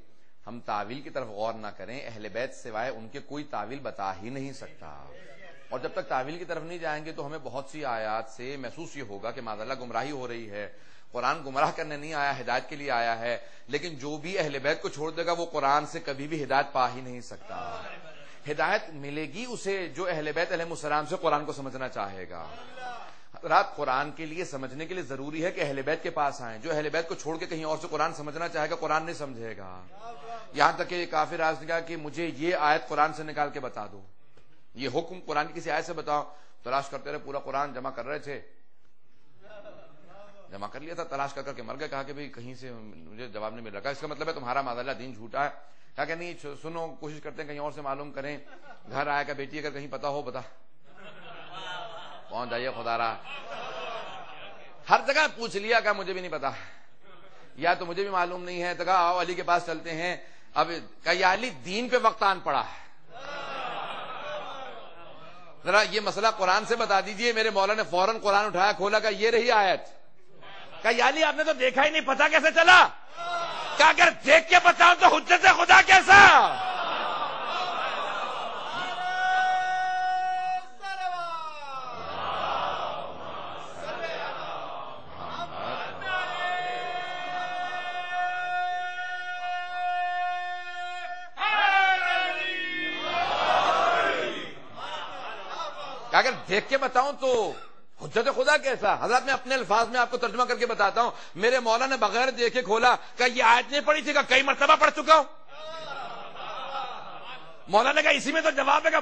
ہم تعویل کی طرف غور نہ کریں، اہل بیت سوائے ان کے کوئی تعویل بتا ہی نہیں سکتا. اور جب تک تعویل کی طرف نہیں جائیں گے تو ہمیں بہت سی آیات سے محسوس یہ ہوگا کہ معاذ اللہ گمراہی ہو رہی ہے. قرآن گمراہ کرنے نہیں آیا، ہدایت کے لیے آیا ہے. لیکن جو بھی اہل بیت کو چھوڑ دے گا وہ قرآن سے کبھی بھی ہدایت پا ہی نہیں سکتا. ہدایت ملے گی اسے جو اہل بیت علیہ السلام سے قرآن کو سمجھنا چاہے گا. رات قرآن کے لیے سمجھنے کے لیے ضروری ہے کہ اہل بیت کے پاس آئیں. جو اہل بیت کو چھوڑ کے کہیں اور سے قرآن سمجھنا چاہے گا قرآن نہیں سمجھے گا. یہاں تک کہ کافر آج نے کہا کہ مجھے یہ آیت قرآن سے نکال کے بتا دو، یہ حکم قرآن کی کسی آیت سے بتاؤ. تلاش کرتے رہے، پورا قرآن جمع کر رہے تھے، جمع کر لیا تھا، تلاش کر کے مر گئے. کہا کہ بھئی کہیں سے مجھے جواب نہیں مل رہا. اس کا مطلب ہے تمہارا معاذ اللہ دین جھوٹا ہے. کہا کہ نہیں سنو، کوشش کرتے ہیں کہیں اور سے معلوم کریں. گھر آیا کہ بیٹی اگر کہیں پتا ہو بتا. پہنچ جائیے خدا را، ہر جگہ پوچھ لیا کہ مجھے بھی نہیں پتا، یا تو مجھے بھی معلوم نہیں ہے. تو کہا آؤ علی کے پاس چلتے ہیں. اب کہ یا علی دین پہ وقت آن پڑا ہے، ذرا یہ مسئلہ قرآن سے بتا دیجئے. میرے مولا نے فوراً قرآن اٹھایا، کھولا کہ یہ رہی آیت. کہا یا علی آپ نے تو دیکھا ہی نہیں، پتا کیسے چلا؟ کہا اگر دیکھ کے بتاؤں تو حجت خدا کیسا؟ اگر دیکھ کے بتاؤں تو حجت خدا کیسا؟ حضرت میں اپنے الفاظ میں آپ کو ترجمہ کر کے بتاتا ہوں. میرے مولا نے بغیر دیکھے کھولا کہ یہ آیت نہیں پڑھی تھی، کہ کئی مرتبہ پڑھ چکا ہوں. مولا نے کہا اسی میں تو جواب ہے. کہ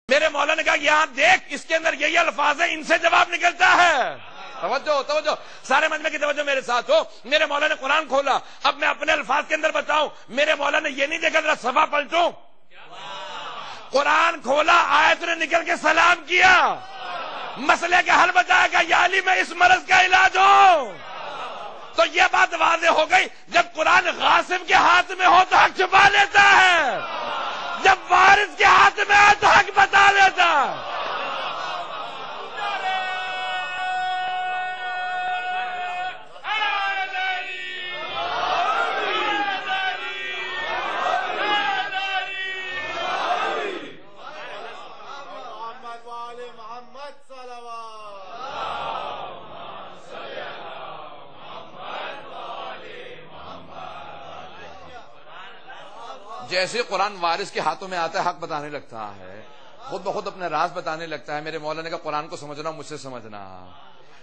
میرے مولا نے کہا یہاں دیکھ، اس کے اندر یہی الفاظ ہیں، ان سے جواب نکلتا ہے. توجہ توجہ، سارے مجمع کی توجہ میرے ساتھ ہو. میرے مولا نے قرآن کھولا، اب میں اپنے الفاظ کے اندر بتاؤں. میرے مولا نے یہ نہیں دیکھا ذرا صفحہ پلٹوں، قرآن کھولا، آیت نے نکل کے سلام کیا، مسئلے کا حل بتایا کہ یا علی میں اس مرض کا علاج ہوں. تو یہ بات واضح ہو گئی، جب قرآن غاصب کے ہاتھ میں ہو تو حق چھپا لیتا ہے، جب وارث کے ہاتھ میں ہے تو حق بتا لیتا ہے. جیسے قرآن وارث کے ہاتھوں میں آتا ہے حق بتانے لگتا ہے، خود بخود اپنے راز بتانے لگتا ہے. میرے مولا نے کہا قرآن کو سمجھنا مجھ سے سمجھنا.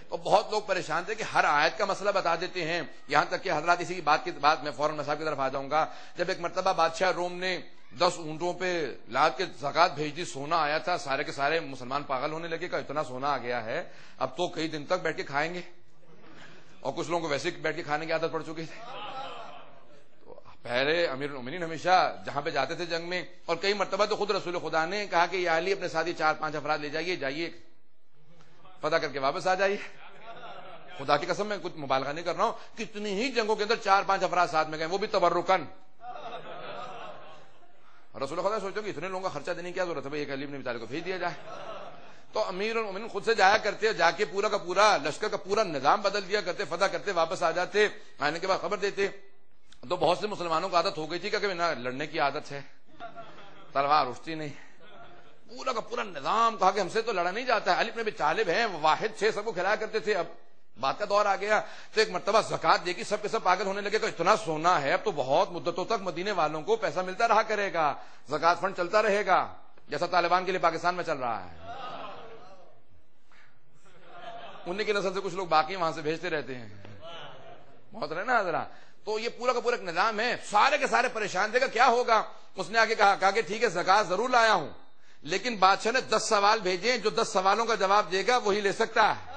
تو بہت لوگ پریشان تھے کہ ہر آیت کا مسئلہ بتا دیتے ہیں. یہاں تک کہ حضرات اسی کی بات میں فوراً مصحف کی طرف آ جاؤں گا. جب ایک مرتبہ بادشاہ روم نے 10 اونٹوں پہ لاد کے زکات بھیج دی، سونا آیا تھا، سارے کے سارے مسلمان پاگل ہونے لگے کہ اتنا سونا آ گیا ہے اب تو کئی دن تک بیٹھ کے کھائیں گے. اور کچھ لوگوں کو ویسے بیٹھ کے کھانے کی عادت پڑ چکی تھی. پہلے امیر المومنین ہمیشہ جہاں پہ جاتے تھے جنگ میں، اور کئی مرتبہ تو خود رسول خدا نے کہا کہ یا علی اپنے ساتھی 4-5 افراد لے جائیے فتح کر کے واپس آ جائیے. خدا کی قسم میں کچھ مبالغہ نہیں کر رہا ہوں، کتنی ہی جنگوں کے اندر 4-5 افراد ساتھ میں گئے، وہ بھی تبرکن. رسول خدا سوچو کہ اتنے لوگوں کا خرچہ دینے کی کیا ضرورت ہے، بھائی ایک علی بن ابی طالب کو بھیج دیا جائے. تو امیر المومنین خود سے جایا کرتے، جا کے پورا کا پورا لشکر کا پورا نظام بدل دیا کرتے، فتح کرتے، واپس آ جاتے، آنے کے بعد خبر دیتے. تو بہت سے مسلمانوں کو عادت ہو گئی تھی کہ نہ لڑنے کی عادت ہے، تلوار اٹھتی نہیں، پورا کا پورا نظام کہا کہ ہم سے تو لڑا نہیں جاتا ہے. علی بن ابی طالب ہیں واحد 6 سب کو کھلایا کرتے تھے. اب بات کا دور آ گیا تو ایک مرتبہ زکات دے کی سب کے سب پاگل ہونے لگے کہ اتنا سونا ہے اب تو بہت مدتوں تک مدینے والوں کو پیسہ ملتا رہا کرے گا، زکات فنڈ چلتا رہے گا، جیسا طالبان کے لیے پاکستان میں چل رہا ہے. انہیں کی نسل سے کچھ لوگ باقی وہاں سے بھیجتے رہتے ہیں، بہت رہے نا ذرا. تو یہ پورا کا پورا ایک نظام ہے. سارے کے سارے پریشان تھے کہ کیا ہوگا. اس نے آگے کہا کہ ٹھیک ہے زکات ضرور لایا ہوں، لیکن بادشاہ نے 10 سوال بھیجے، جو 10 سوالوں کا جواب دے گا وہی لے سکتا ہے.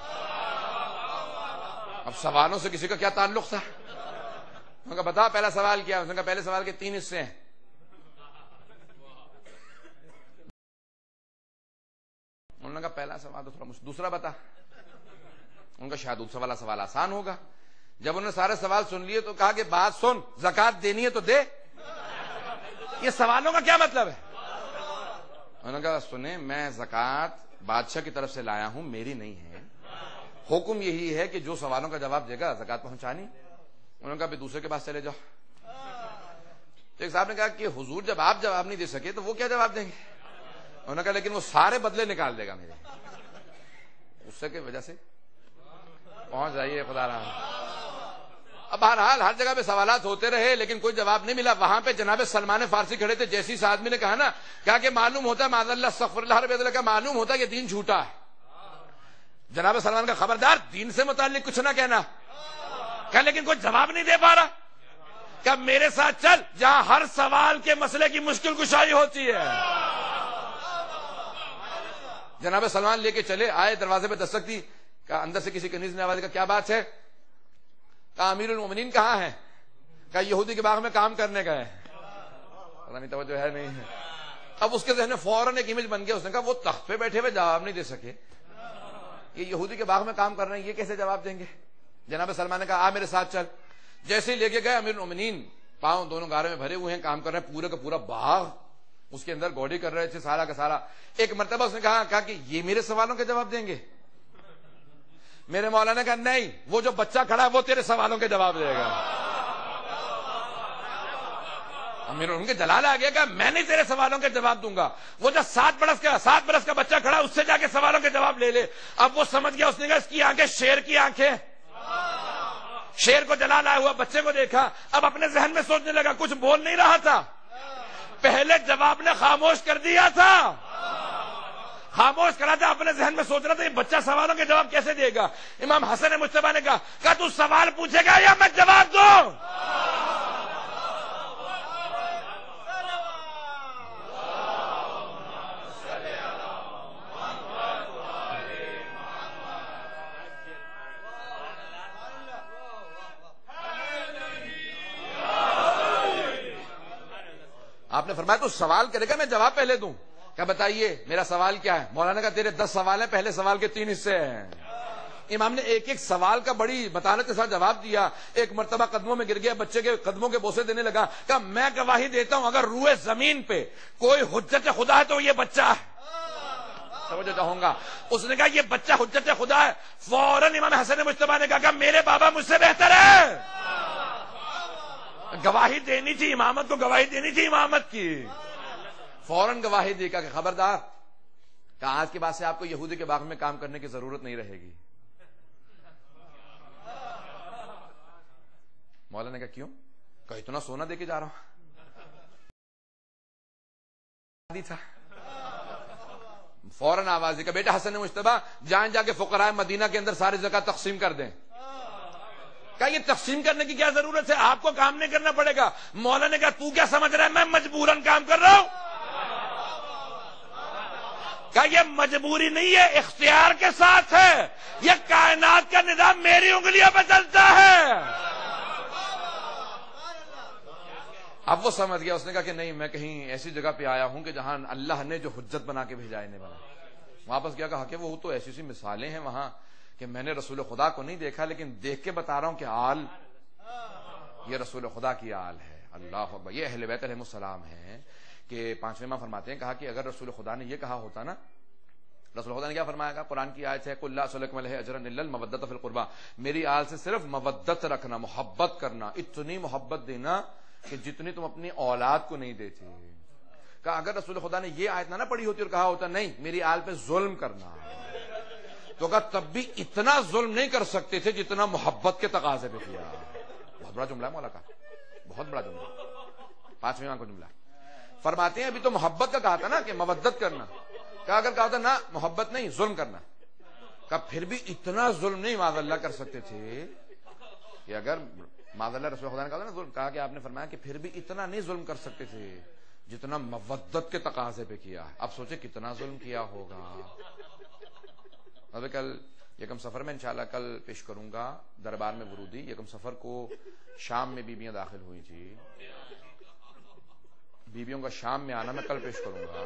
اب سوالوں سے کسی کا کیا تعلق تھا؟ انہوں نے کہا بتا پہلا سوال کیا؟ اس نے کہا پہلے سوال کے 3 حصے ہیں. انہوں نے کہا پہلا سوال تو تھوڑا مشکل، دوسرا بتا. ان کا شاید دوسرا والا سوال آسان ہوگا. جب انہوں نے سارے سوال سن لیے تو کہا کہ بات سن، زکات دینی ہے تو دے. یہ سوالوں کا کیا مطلب ہے؟ انہوں نے کہا سنیں، میں زکات بادشاہ کی طرف سے لایا ہوں، میری نہیں ہے. حکم یہی ہے کہ جو سوالوں کا جواب دے گا زکات پہنچانی. انہوں نے کہا دوسرے کے پاس چلے جاؤ. تو ایک صاحب نے کہا کہ حضور جب آپ جواب نہیں دے سکے تو وہ کیا جواب دیں گے؟ انہوں نے کہا لیکن وہ سارے بدلے نکال دے گا میرے. غصے کی وجہ سے پہنچ جائیے خدا رحم. اب بہرحال ہر جگہ پہ سوالات ہوتے رہے لیکن کوئی جواب نہیں ملا. وہاں پہ جناب سلمان فارسی کھڑے تھے. جیسی اس آدمی نے کہا نا، کہا کہ معلوم ہوتا ہے معاذ اللہ استغفر اللہ رب اللہ کا معلوم ہوتا ہے کہ دین جھوٹا ہے. جناب سلمان کا خبردار، دین سے متعلق کچھ نہ کہنا. کہا لیکن کوئی جواب نہیں دے پا رہا. کہا میرے ساتھ چل جہاں ہر سوال کے مسئلے کی مشکل کشائی ہوتی ہے. جناب سلمان لے کے چلے، آئے، دروازے پہ دستک دی. کہا اندر سے کسی کنیز نے آواز دی، کیا بات ہے؟ کہا امیر المومنین کہاں ہے؟ کہا یہودی کے باغ میں کام کرنے گئے. پتہ نہیں توجہ ہے نہیں ہے. اب اس کے ذہن میں فوراً ایک امیج بن گیا. اس نے کہا وہ تخت پہ بیٹھے ہوئے جواب نہیں دے سکے، یہ یہودی کے باغ میں کام کر رہے ہیں، یہ کیسے جواب دیں گے؟ جناب سلمان نے کہا آ میرے ساتھ چل. جیسے ہی لے کے گئے، امیر المومنین پاؤں دونوں گارے میں بھرے ہوئے ہیں، کام کر رہے ہیں، پورے کا پورا باغ اس کے اندر گوڑی کر رہے تھے سارا کا سارا. ایک مرتبہ اس نے کہا کہ یہ میرے سوالوں کے جواب دیں گے؟ میرے مولا نے کہا نہیں، وہ جو بچہ کھڑا ہے وہ تیرے سوالوں کے جواب دے گا۔ امیر ان کے جلال آ گیا کہ میں نہیں تیرے سوالوں کے جواب دوں گا، وہ جو 7 برس کا بچہ کھڑا اس سے جا کے سوالوں کے جواب لے لے۔ اب وہ سمجھ گیا، اس نے کہا اس کی آنکھیں شیر کی آنکھیں۔ شیر کو جلال آیا ہوا بچے کو دیکھا، اب اپنے ذہن میں سوچنے لگا، کچھ بول نہیں رہا تھا، پہلے جواب نے خاموش کر دیا تھا، خاموش کرا تھا، اپنے ذہن میں سوچ رہا تھا یہ بچہ سوالوں کے جواب کیسے دے گا۔ امام حسن مجتبیٰ نے کہا تو سوال پوچھے گا یا میں جواب دوں؟ آپ نے فرمایا تو سوال کرے گا میں جواب پہلے دوں؟ کیا بتائیے میرا سوال کیا ہے؟ مولانا کا تیرے 10 سوال ہیں، پہلے سوال کے 3 حصے ہیں۔ امام نے ایک ایک سوال کا بڑی متانت کے ساتھ جواب دیا۔ ایک مرتبہ قدموں میں گر گیا، بچے کے قدموں کے بوسے دینے لگا، کہا میں گواہی دیتا ہوں اگر روئے زمین پہ کوئی حجت خدا ہے تو یہ بچہ ہے۔ سمجھو چاہوں گا، اس نے کہا یہ بچہ حجت خدا ہے۔ فوراً امام حسن مجتبیٰ نے کہا میرے بابا مجھ سے بہتر ہے۔ گواہی دینی تھی امامت کو، گواہی دینی تھی امامت کی۔ فوراً گواہی دی، کہ خبردار، کہ آج کے بعد سے آپ کو یہودی کے باغ میں کام کرنے کی ضرورت نہیں رہے گی۔ مولانا نے کہا کیوں؟ کہ اتنا سونا دے کے جا رہا ہوں۔ تھا فوراً آواز دی کہ بیٹا حسن مجتبیٰ جائیں جا کے فقراء مدینہ کے اندر ساری زکات تقسیم کر دیں۔ کہا یہ تقسیم کرنے کی کیا ضرورت ہے، آپ کو کام نہیں کرنا پڑے گا۔ مولانا نے کہا تو کیا سمجھ رہا ہے میں مجبوراً کام کر رہا ہوں؟ کہا یہ مجبوری نہیں ہے، اختیار کے ساتھ ہے، یہ کائنات کا نظام میری انگلیوں پہ چلتا ہے۔ اب وہ سمجھ گیا، اس نے کہا کہ نہیں میں کہیں ایسی جگہ پہ آیا ہوں کہ جہاں اللہ نے جو حجت بنا کے بھیجا ہے بنا۔ واپس گیا، کہا کہ وہ تو ایسی سی مثالیں ہیں وہاں کہ میں نے رسول خدا کو نہیں دیکھا، لیکن دیکھ کے بتا رہا ہوں کہ آل یہ رسول خدا کی آل ہے۔ اللہ اکبر۔ یہ اہل بیت علیہ السلام ہیں کہ 5ویں امام فرماتے ہیں، کہا کہ اگر رسول خدا نے یہ کہا ہوتا نا، رسول خدا نے کیا فرمایا گا؟ قرآن کی آیت ہے قُلْ لَا أَسْأَلُكُمْ عَلَيْهِ أَجْرًا إِلَّا الْمَوَدَّةَ فِي الْقُرْبَى، میری آل سے صرف مودت رکھنا، محبت کرنا، اتنی محبت دینا کہ جتنی تم اپنی اولاد کو نہیں دیتے۔ کہا اگر رسول خدا نے یہ آیت نہ پڑھی ہوتی اور کہا ہوتا نہیں میری آل پہ ظلم کرنا، تو کہا تب بھی اتنا ظلم نہیں کر سکتے تھے جتنا محبت کے تقاضے پہ کیا۔ بہت بڑا جملہ ہے مولا کا، بہت بڑا جملہ، 5ویں امام کا جملہ۔ فرماتے ہیں ابھی تو محبت کا کہا تھا نا کہ مودت کرنا، کہا اگر کہا تھا نہ محبت نہیں ظلم کرنا، کہا پھر بھی اتنا ظلم نہیں معاذ اللہ کر سکتے تھے کہ اگر معاذ اللہ رسول خدا نے کہا نا ظلم، کہا کہ آپ نے فرمایا کہ پھر بھی اتنا نہیں ظلم کر سکتے تھے جتنا مودت کے تقاضے پہ کیا۔ اب سوچے کتنا ظلم کیا ہوگا۔ اب کل یکم سفر میں انشاءاللہ کل پیش کروں گا دربار میں ورودی۔ یکم سفر کو شام میں بیویاں داخل ہوئی تھی، بیویوں کا شام میں آنا میں کل پیش کروں گا۔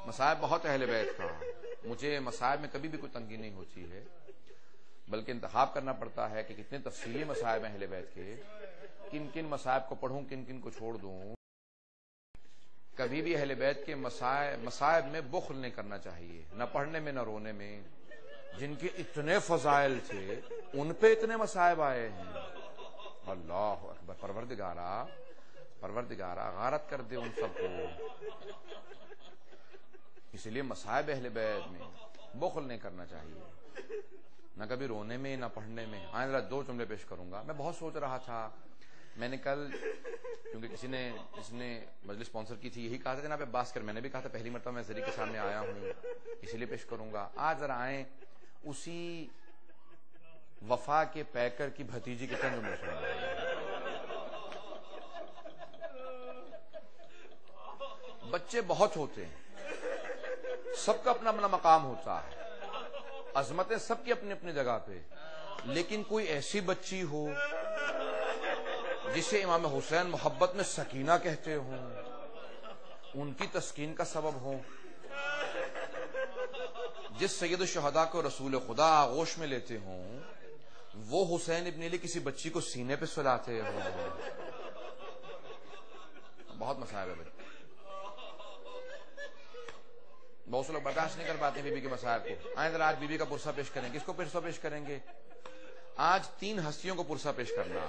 مصائب بہت اہل بیت کا، مجھے مصائب میں کبھی بھی کوئی تنگی نہیں ہوتی ہے، بلکہ انتخاب کرنا پڑتا ہے کہ کتنے تفصیلی مصائب ہیں اہل بیت کے، کن کن مصائب کو پڑھوں کن کن کو چھوڑ دوں۔ کبھی بھی اہل بیت کے مصائب میں بخل نہیں کرنا چاہیے، نہ پڑھنے میں نہ رونے میں۔ جن کے اتنے فضائل تھے ان پہ اتنے مصائب آئے ہیں۔ اللہ اکبر۔ پروردگارا غارت کر دے ان سب کو۔ اس لیے مصائب اہل بیت میں بخل نہیں کرنا چاہیے، نہ کبھی رونے میں نہ پڑھنے میں۔ آئندہ 2 جملے پیش کروں گا۔ میں بہت سوچ رہا تھا، میں نے کل کیونکہ کسی نے جس نے مجلس اسپانسر کی تھی یہی کہا تھا جناب عباس کر، میں نے بھی کہا تھا پہلی مرتبہ میں ذریعے کے سامنے آیا ہوں اسی لیے پیش کروں گا۔ آج ذرا آئیں اسی وفا کے پیکر کی بھتیجی کے چند جملے سنیں۔ بچے بہت ہوتے ہیں، سب کا اپنا اپنا مقام ہوتا ہے، عظمتیں سب کی اپنی اپنی جگہ پہ، لیکن کوئی ایسی بچی ہو جسے امام حسین محبت میں سکینہ کہتے ہوں، ان کی تسکین کا سبب ہوں، جس سید الشہداء کو رسول خدا آغوش میں لیتے ہوں، وہ حسین ابن علی کسی بچی کو سینے پہ سلاتے ہوں۔ بہت مصائب ہے بچے۔ بہت سے لوگ برداشت نہیں کر پاتے بیوی کے مسائل کو. آئیں ذرا آج بیوی کا پرسہ پیش کریں. کس کو پرسہ پیش کریں گے؟ آج 3 ہستیوں کو پرسہ پیش کرنا،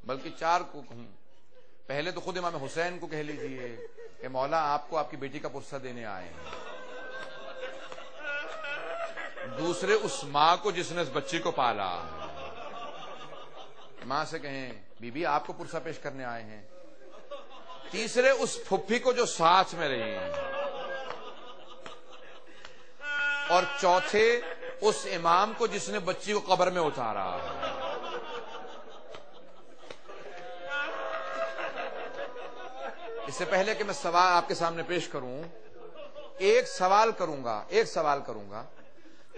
بلکہ 4 کو. پہلے تو خود امام حسین کو کہہ لیجئے کہ مولا آپ کو آپ کی بیٹی کا پرسہ دینے آئے ہیں. دوسرے اس ماں کو جس نے اس بچی کو پالا، ماں سے کہیں بی بی آپ کو پرسہ پیش کرنے آئے ہیں. تیسرے اس پھپھی کو جو ساتھ میں رہی ہیں، اور چوتھے اس امام کو جس نے بچی کو قبر میں اتارا. اس سے پہلے کہ میں سوال آپ کے سامنے پیش کروں، ایک سوال کروں گا.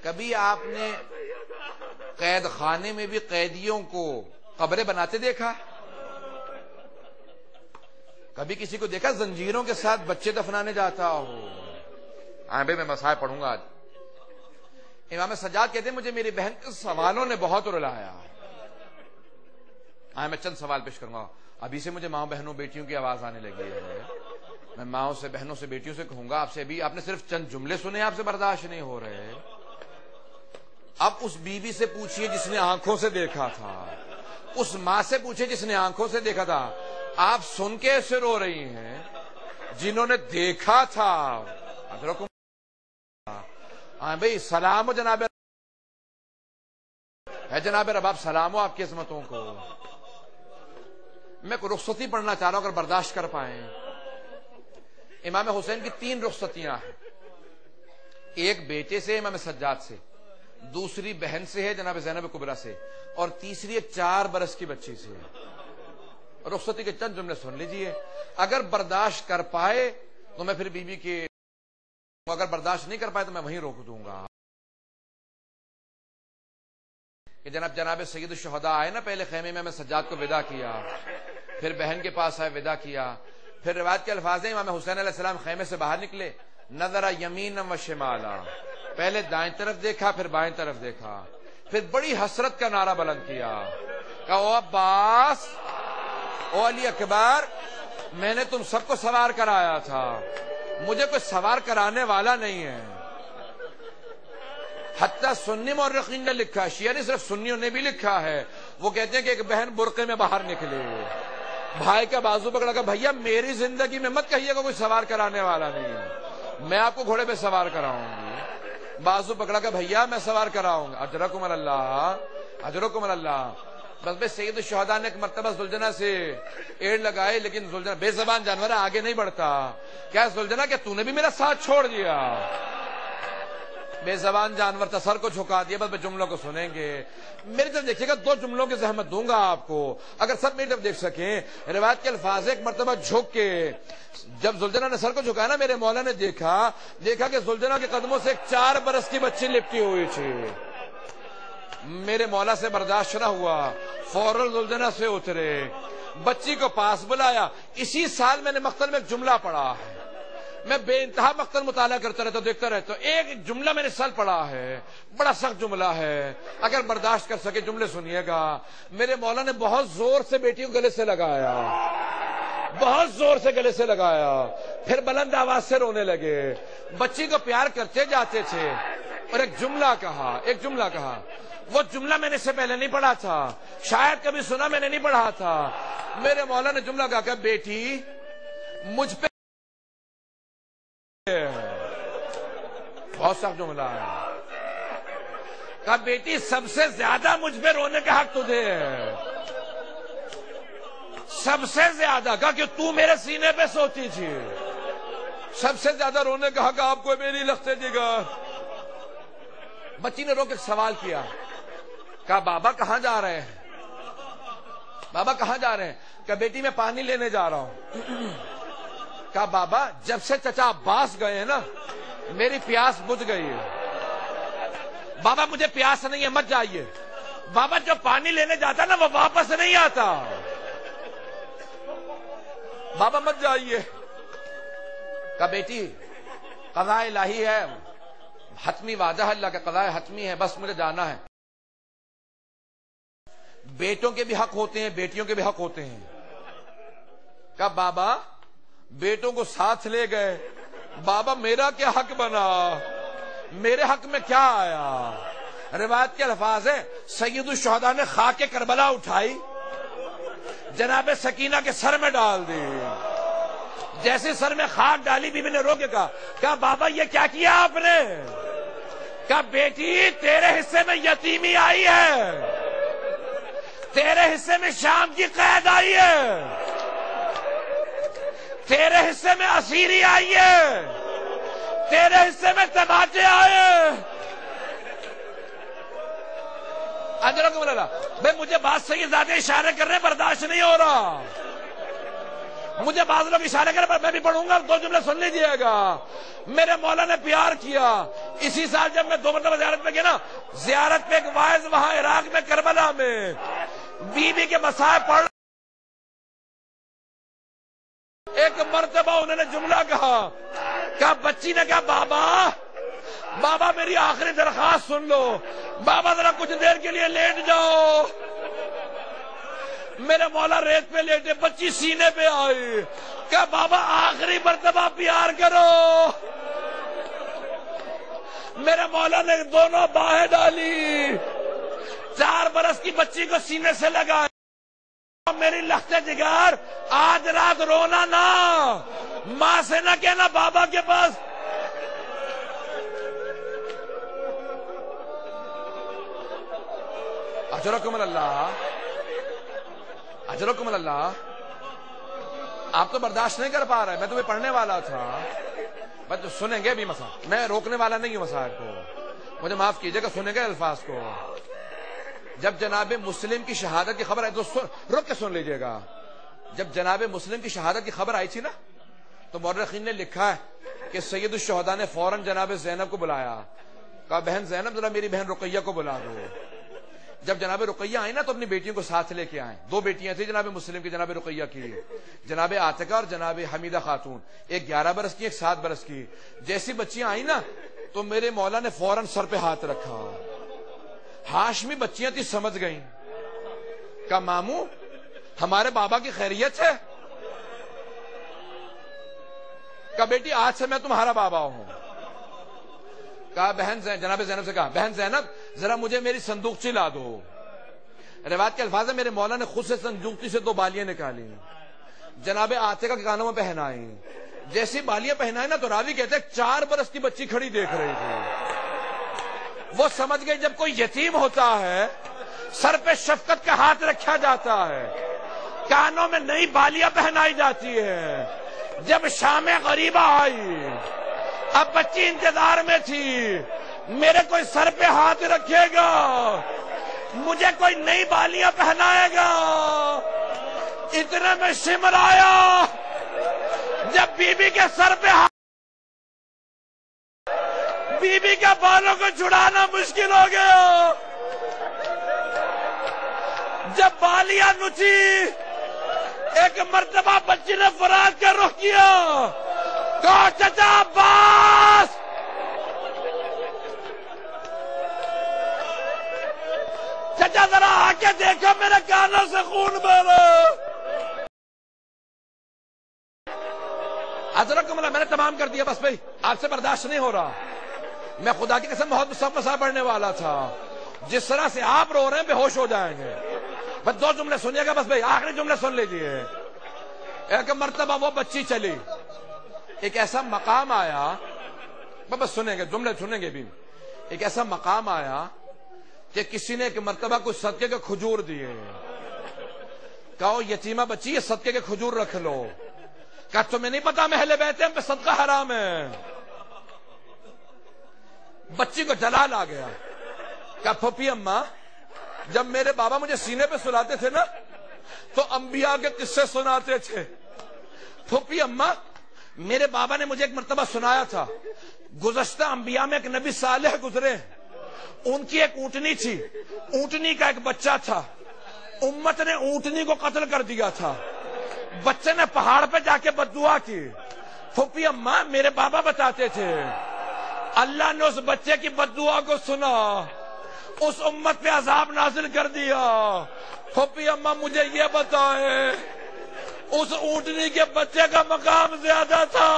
کبھی آپ نے قید خانے میں بھی قیدیوں کو قبریں بناتے دیکھا؟ کبھی کسی کو دیکھا زنجیروں کے ساتھ بچے دفنانے جاتا ہو؟ بھائی میں مسائل پڑھوں گا آج. امام سجاد کہتے ہیں مجھے میری بہن کے سوالوں نے بہت رلایا. میں چند سوال پیش کروں گا. ابھی سے مجھے ماں بہنوں بیٹیوں کی آواز آنے لگی ہے. میں ماؤں سے بہنوں سے بیٹیوں سے کہوں گا آپ سے. ابھی آپ نے صرف چند جملے سنے، آپ سے برداشت نہیں ہو رہے. اب اس بیوی سے پوچھئے جس نے آنکھوں سے دیکھا تھا، اس ماں سے پوچھئے جس نے آنکھوں سے دیکھا تھا. آپ سن کے ایسے رو رہی ہیں جنہوں نے دیکھا تھا. بھئی سلام ہو جناب رباب، سلام ہو آپ کی عظمتوں کو. میں کوئی رخصتی پڑھنا چاہ رہا ہوں اگر برداشت کر پائیں. امام حسین کی 3 رخصتیاں ہیں. ایک بیٹے سے امام سجاد سے، دوسری بہن سے ہے جناب زینب کبریٰ سے، اور تیسری 4 برس کی بچی سے. رخصتی کے چند جملے سن لیجئے. اگر برداشت کر پائے تو میں پھر بیوی کے، اگر برداشت نہیں کر پائے تو میں وہیں روک دوں گا. کہ جناب سید الشہداء آئے نا، پہلے خیمے میں سجاد کو ودا کیا، پھر بہن کے پاس آئے ودا کیا. پھر روایت کے الفاظ ہیں امام حسین علیہ السلام خیمے سے باہر نکلے، نظر یمینا و شمالا، پہلے دائیں طرف دیکھا پھر بائیں طرف دیکھا، پھر بڑی حسرت کا نعرہ بلند کیا کہ او عباس، او علی اکبر، میں نے تم سب کو سوار کرایا تھا، مجھے کوئی سوار کرانے والا نہیں ہے. حتیٰ سنی مورخین نے لکھا، شیعہ نہیں صرف سنیوں نے بھی لکھا ہے. وہ کہتے ہیں کہ ایک بہن برقعے میں باہر نکلے، بھائی کا بازو پکڑا کہ بھیا میری زندگی میں مت کہیے گا کوئی سوار کرانے والا نہیں ہے، میں آپ کو گھوڑے پہ سوار کراؤں گی. بازو پکڑا کہ بھیا میں سوار کراؤں گا. اجرکم اللہ، اجرکم اللہ. بس سید الشہداء نے ایک مرتبہ زلجنہ سے ایڑ لگائے، لیکن زلجنہ بے زبان جانور آگے نہیں بڑھتا. کیا زلجنہ کہ تو نے بھی میرا ساتھ چھوڑ دیا؟ بے زبان جانور تھا، سر کو جھکا دیا. بس جملوں کو سنیں گے. میری طرف دیکھیے گا، 2 جملوں کی زحمت دوں گا آپ کو اگر سب میری طرف دیکھ سکیں. روایت کے الفاظ ایک مرتبہ جھک کے جب زلجنہ نے سر کو جھکایا نا، میرے مولا نے دیکھا کہ زلجنہ کے قدموں سے ایک 4 برس کی بچی لپٹی ہوئی تھی. میرے مولا سے برداشت نہ ہوا، فوراً زلجنہ سے اترے، بچی کو پاس بلایا. اسی سال میں نے مقتل میں ایک جملہ پڑھا ہے. میں بے انتہا مقتل مطالعہ کرتا رہتا ہوں، دیکھتا رہتا ہوں. ایک جملہ میں نے سال پڑھا ہے، بڑا سخت جملہ ہے، اگر برداشت کر سکے جملے سنیے گا. میرے مولا نے بہت زور سے بیٹی کو گلے سے لگایا، بہت زور سے گلے سے لگایا، پھر بلند آواز سے رونے لگے. بچی کو پیار کرتے جاتے تھے اور ایک جملہ کہا. وہ جملہ میں نے اس سے پہلے نہیں پڑھا تھا، شاید کبھی سنا میں نے نہیں پڑھا تھا. میرے مولا نے جملہ کہا کہ بیٹی مجھ پہ، بہت سخت جملہ ہے، کہا بیٹی سب سے زیادہ مجھ پہ رونے کا حق تجھے ہے، سب سے زیادہ. کہا کہ تو میرے سینے پہ سوتی تھی، سب سے زیادہ رونے کا حق آپ کو میری لختے جگر. بچی نے رو کے سوال کیا، کہا بابا کہاں جا رہے ہیں؟ بابا کہاں جا رہے ہیں؟ کہا بیٹی میں پانی لینے جا رہا ہوں. کہا بابا جب سے چچا عباس گئے ہیں نا میری پیاس بجھ گئی ہے. بابا مجھے پیاس نہیں ہے، مت جائیے. بابا جو پانی لینے جاتا نا وہ واپس نہیں آتا، بابا مت جائیے. کہا بیٹی قضاء الہی ہے، حتمی وعدہ ہے، اللہ کا قضاء حتمی ہے، بس مجھے جانا ہے. بیٹوں کے بھی حق ہوتے ہیں، بیٹیوں کے بھی حق ہوتے ہیں. کہا بابا بیٹوں کو ساتھ لے گئے. بابا میرا کیا حق بنا, میرے حق میں کیا آیا؟ روایت کے الفاظ ہیں سید الشہداء نے خاک کربلا اٹھائی, جناب سکینہ کے سر میں ڈال دی. جیسے سر میں خاک ڈالی, بیوی نے رو کے کہا بابا یہ کیا کیا آپ نے؟ کہا بیٹی تیرے حصے میں یتیمی آئی ہے, تیرے حصے میں شام کی قید آئی ہے, تیرے حصے میں اسیری آئی ہے, تیرے حصے میں تماچے آئے. اجرکم اللہ. بھائی مجھے بات سے یہ زیادہ اشارے کر رہے برداشت نہیں ہو رہا. مجھے بعض لوگ اشارے کر رہے, میں بھی پڑھوں گا, 2 جملے سن لیجئے گا. میرے مولا نے پیار کیا. اسی سال جب میں 2 مرتبہ زیارت پہ گیا نا, زیارت پہ ایک واعظ وہاں عراق میں کربلا میں بی کے مسائل پڑھ, ایک مرتبہ انہوں نے جملہ کہا بچی نے کہا بابا میری آخری درخواست سن لو, بابا ذرا کچھ دیر کے لیے لیٹ جاؤ. میرے مولا ریت پہ لیٹے, بچی سینے پہ آئی, کہا بابا آخری مرتبہ پیار کرو. میرے مولا نے دونوں باہیں ڈالی, 4 برس کی بچی کو سینے سے لگا. میری لخت جگر آج رات رونا نا, ماں سے نہ کہنا بابا کے پاس. اجرکم اللہ, اجرکم اللہ. آپ تو برداشت نہیں کر پا رہے, میں تمہیں پڑھنے والا تھا. میں تو سنیں گے بھی مسائل, میں روکنے والا نہیں ہوں مسائل کو, مجھے معاف کیجئے گا, سنیں گے الفاظ کو. جب جناب مسلم کی شہادت کی خبر آئی تو رک کے سن لیجئے گا. جب جناب مسلم کی شہادت کی خبر آئی تھی نا, تو مورخین نے لکھا ہے کہ سید الشہداء نے فوراً جناب زینب کو بلایا, کہا بہن زینب ذرا میری بہن رقیہ کو بلا دو. جب جناب رقیہ آئی نا تو اپنی بیٹیوں کو ساتھ لے کے آئیں. 2 بیٹیاں تھیں جناب مسلم کی, جناب رقیہ کی, جناب عاتقہ اور جناب حمیدہ خاتون. ایک 11 برس کی, ایک 7 برس کی. جیسی بچیاں آئیں نا تو میرے مولا نے فوراً سر پہ ہاتھ رکھا. ہاشمی بچیاں تھی, سمجھ گئیں. کہا ماموں ہمارے بابا کی خیریت ہے؟ کہا بیٹی آج سے میں تمہارا بابا ہوں. کہا بہن جناب زینب سے کہا بہن زینب ذرا مجھے میری صندوقچی لا دو. روایت کے الفاظ ہیں میرے مولا نے خود سے صندوقچی سے 2 بالیاں نکالی, جناب عاتقہ کے کانوں میں پہنائی. جیسی بالیاں پہنائی نا تو راوی کہتے 4 برس کی بچی کھڑی دیکھ رہی تھی. وہ سمجھ گئی جب کوئی یتیم ہوتا ہے سر پہ شفقت کا ہاتھ رکھا جاتا ہے, کانوں میں نئی بالیاں پہنائی جاتی ہے. جب شام غریبہ آئی, اب بچی انتظار میں تھی, میرے کوئی سر پہ ہاتھ رکھے گا, مجھے کوئی نئی بالیاں پہنائے گا. اتنے میں شمر آیا, جب بی کے سر پہ ہاتھ, بی کے بالوں کو چھڑانا مشکل ہو گیا. جب بالیاں نچی, ایک مرتبہ بچی نے فرات کا رخ کیا, کہا چچا عباس, چچا ذرا آ کے دیکھو میرے کانوں سے خون بہ رہا. اجرکم اللہ, میں نے تمام کر دیا بس بھائی, آپ سے برداشت نہیں ہو رہا. میں خدا کی قسم بہت سب مسائل پڑھنے والا تھا. جس طرح سے آپ رو رہے ہیں بے ہوش ہو جائیں گے. بس 2 جملے سنیے گا بس بھائی, آخری جملے سن لیجئے. ایک مرتبہ وہ بچی چلی, ایک ایسا مقام آیا, بس سنیں گے جملے سنیں گے بھی. ایک ایسا مقام آیا کہ کسی نے ایک مرتبہ کچھ صدقے کے کھجور دیے. کہو یتیمہ بچی یہ صدقے کے کھجور رکھ لو. کہا تمہیں نہیں پتا اہل بیت ہم پہ صدقہ حرام ہے. بچی کو جلال آ گیا. کہا پھوپھی اماں جب میرے بابا مجھے سینے پہ سلاتے تھے نا تو انبیاء کے قصے سناتے تھے. پھوپھی اماں میرے بابا نے مجھے ایک مرتبہ سنایا تھا, گزشتہ انبیاء میں ایک نبی صالح گزرے, ان کی ایک اونٹنی تھی, اونٹنی کا ایک بچہ تھا, امت نے اونٹنی کو قتل کر دیا تھا. بچے نے پہاڑ پہ جا کے بددعا کی. پھوپھی اماں میرے بابا بتاتے تھے اللہ نے اس بچے کی بددعا کو سنا, اس امت پہ عذاب نازل کر دیا. پھوپھی اماں مجھے یہ بتائے
اس اونٹنی کے بچے کا مقام زیادہ تھا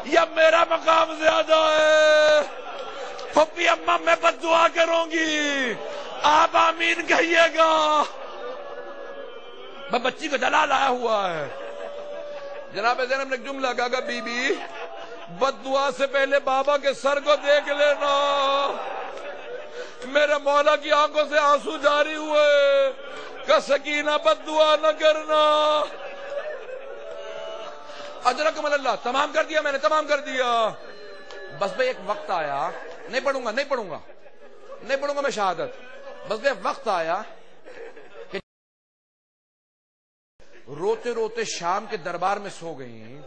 یا میرا مقام زیادہ ہے؟ پھپھی اماں میں بد دعا کروں گی، آپ آمین کہیے گا۔ میں بچی کو جلا لایا ہوا ہے۔ جناب زینب نے ایک جملہ کہا، بی بی بد دعا سے پہلے بابا کے سر کو دیکھ لینا۔ میرے مولا کی آنکھوں سے آنسو جاری ہوئے کہ سکینہ بد دعا نہ کرنا۔ اجرکم اللہ، تمام کر دیا میں نے، تمام کر دیا۔ بس بھئی ایک وقت آیا، نہیں پڑھوں گا میں شہادت۔ بس بھئی ایک وقت آیا کہ روتے روتے شام کے دربار میں سو گئیں،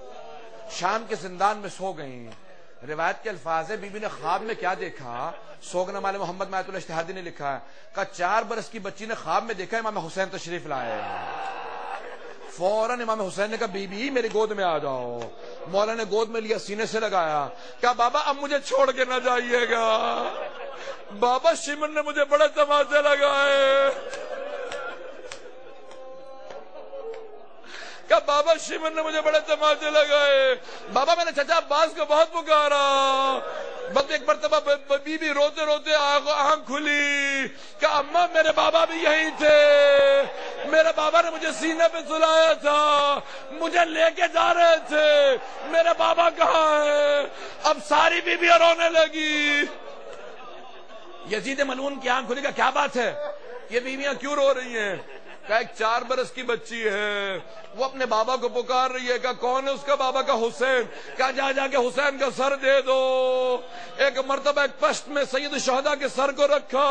شام کے زندان میں سو گئیں۔ روایت کے الفاظ ہے، بی بی نے خواب میں کیا دیکھا؟ سوگنا مال محمد مایت الاجتہادی نے لکھا ہے کہ 4 برس کی بچی نے خواب میں دیکھا امام حسین تشریف لائے۔ فوراً امام حسین نے کہا بی بی میری گود میں آ جاؤ۔ مولا نے گود میں لیا، سینے سے لگایا، کہا بابا اب مجھے چھوڑ کے نہ جائیے گا، بابا شمن نے مجھے بڑے تماشے لگائے، کہ بابا شمن نے مجھے بڑے تماشے لگائے، بابا میں نے چچا عباس کو بہت پکارا۔ بس ایک مرتبہ بی بی روتے روتے آنکھ کھلی کہ اماں میرے بابا بھی یہیں تھے، میرے بابا نے مجھے سینے پہ سلایا تھا، مجھے لے کے جا رہے تھے، میرے بابا کہاں ہے؟ اب ساری بی بی رونے لگی۔ یزید ملعون کی آنکھ کھلی، کہ کیا بات ہے، یہ بیویاں کیوں رو رہی ہیں؟ کہ ایک 4 برس کی بچی ہے، وہ اپنے بابا کو پکار رہی ہے، کہ کون ہے اس کا بابا؟ کا حسین، کہ جا کے حسین کا سر دے دو۔ ایک مرتبہ ایک پشت میں سید الشہداء کے سر کو رکھا،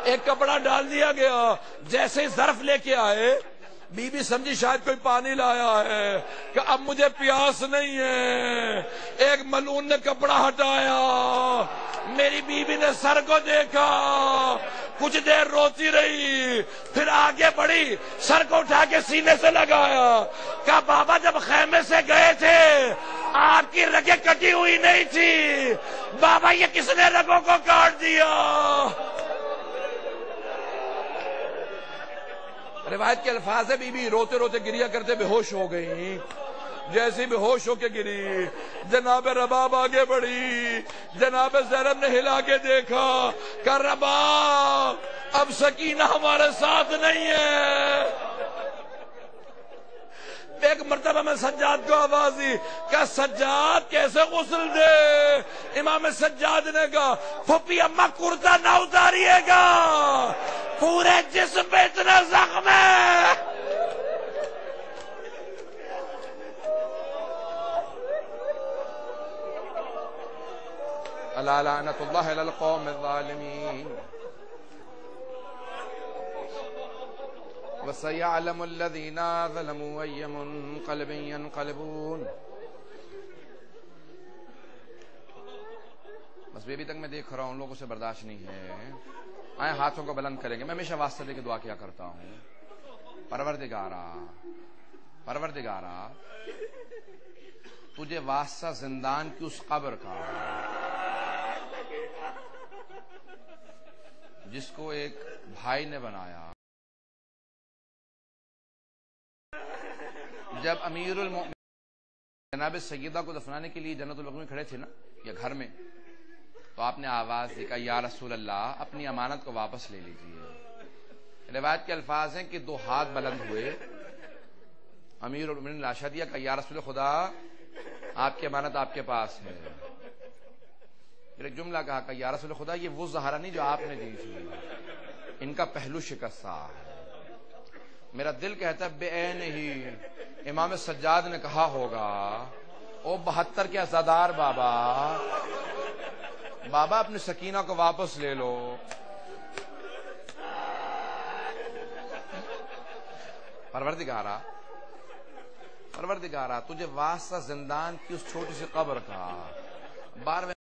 ایک کپڑا ڈال دیا گیا، جیسے ہی ظرف لے کے آئے بی بی سمجھی شاید کوئی پانی لایا ہے، کہ اب مجھے پیاس نہیں ہے۔ ایک ملعون نے کپڑا ہٹایا، میری بی بی نے سر کو دیکھا، کچھ دیر روتی رہی، پھر آگے بڑھی، سر کو اٹھا کے سینے سے لگایا، کہا بابا جب خیمے سے گئے تھے آپ کی رگیں کٹی ہوئی نہیں تھی، بابا یہ کس نے رگوں کو کاٹ دیا؟ روایت کے الفاظ ہے، بی بی روتے روتے گریا کرتے بے ہوش ہو گئی۔ جیسی بے ہوش ہو کے گری، جناب رباب آگے بڑھی، جناب زینب نے ہلا کے دیکھا کہ رباب اب سکینہ ہمارے ساتھ نہیں ہے۔ ایک مرتبہ میں سجاد کو آواز دی کہ سجاد کیسے غسل دے؟ امام سجاد نے کہا پھپھی اماں کرتا نہ اتاریے گا، پورے جسم پہ اتنا زخم ہے۔
الا لعنت اللہ علی القوم الظالمین وسيعلم الذين ظلموا أي منقلب ينقلبون۔ بس بیبی تک میں دیکھ رہا ہوں، لوگوں سے برداشت نہیں ہے۔ آئیں ہاتھوں کو بلند کریں گے۔ میں ہمیشہ واسطے دے کے دعا کیا کرتا ہوں، پروردگارا تجھے واسطہ زندان کی اس قبر کا جس کو ایک بھائی نے بنایا۔ جب امیر المؤمنین جناب سیدہ کو دفنانے کے لیے جنت البقیع میں کھڑے تھے نا، یا گھر میں، تو آپ نے آواز دی کہ یا رسول اللہ اپنی امانت کو واپس لے لیجئے۔ روایت کے الفاظ ہیں کہ 2 ہاتھ بلند ہوئے، امیر المؤمنین نے لاشا دیا کہ یا رسول خدا آپ کی امانت آپ کے پاس ہے۔ پھر ایک جملہ کہا کہ یا رسول خدا یہ وہ زہرا نہیں جو آپ نے دی تھی، ان کا پہلو شکستہ۔ میرا دل کہتا ہے بے عین ہی امام سجاد نے کہا ہوگا او 72 کے عزادار بابا اپنی سکینہ کو واپس لے لو۔ پروردگارا تجھے واسطہ زندان کی اس چھوٹی سی قبر کا بار میں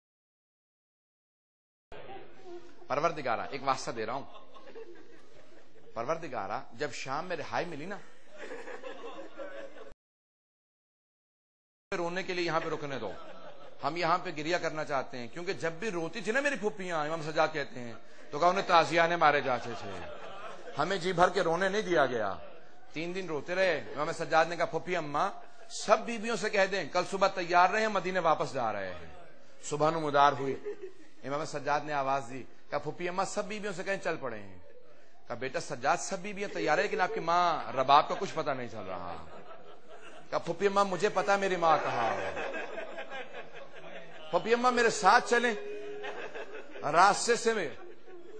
پروردگارا ایک واسطہ دے رہا ہوں۔ پروردگارا جب شام میں رہائی ملی نا، رونے کے لیے یہاں پہ رکنے دو، ہم یہاں پہ گریا کرنا چاہتے ہیں، کیونکہ جب بھی روتی تھی نا میری پھپھیاں، امام سجاد کہتے ہیں، تو کہا انہیں تازیانے مارے جاتے تھے، ہمیں جی بھر کے رونے نہیں دیا گیا، 3 دن روتے رہے. امام سجاد نے کہا پھوپھی اماں سب بیویوں سے کہہ دیں کل صبح تیار رہے ہیں, مدینے واپس جا رہے ہیں. صبح نمودار ہوئی. امام سجاد نے آواز دی, کہا پھوپھی اماں سب بیویوں سے کہیں چل پڑے ہیں. کہا بیٹا سجاد سب بیویاں تیار ہے لیکن آپ کی ماں رباب کا کچھ پتہ نہیں چل رہا. کہا پھوپھی اماں مجھے پتا میری ماں کہاں ہے. پھوپھی اماں میرے ساتھ چلیں, راستے سے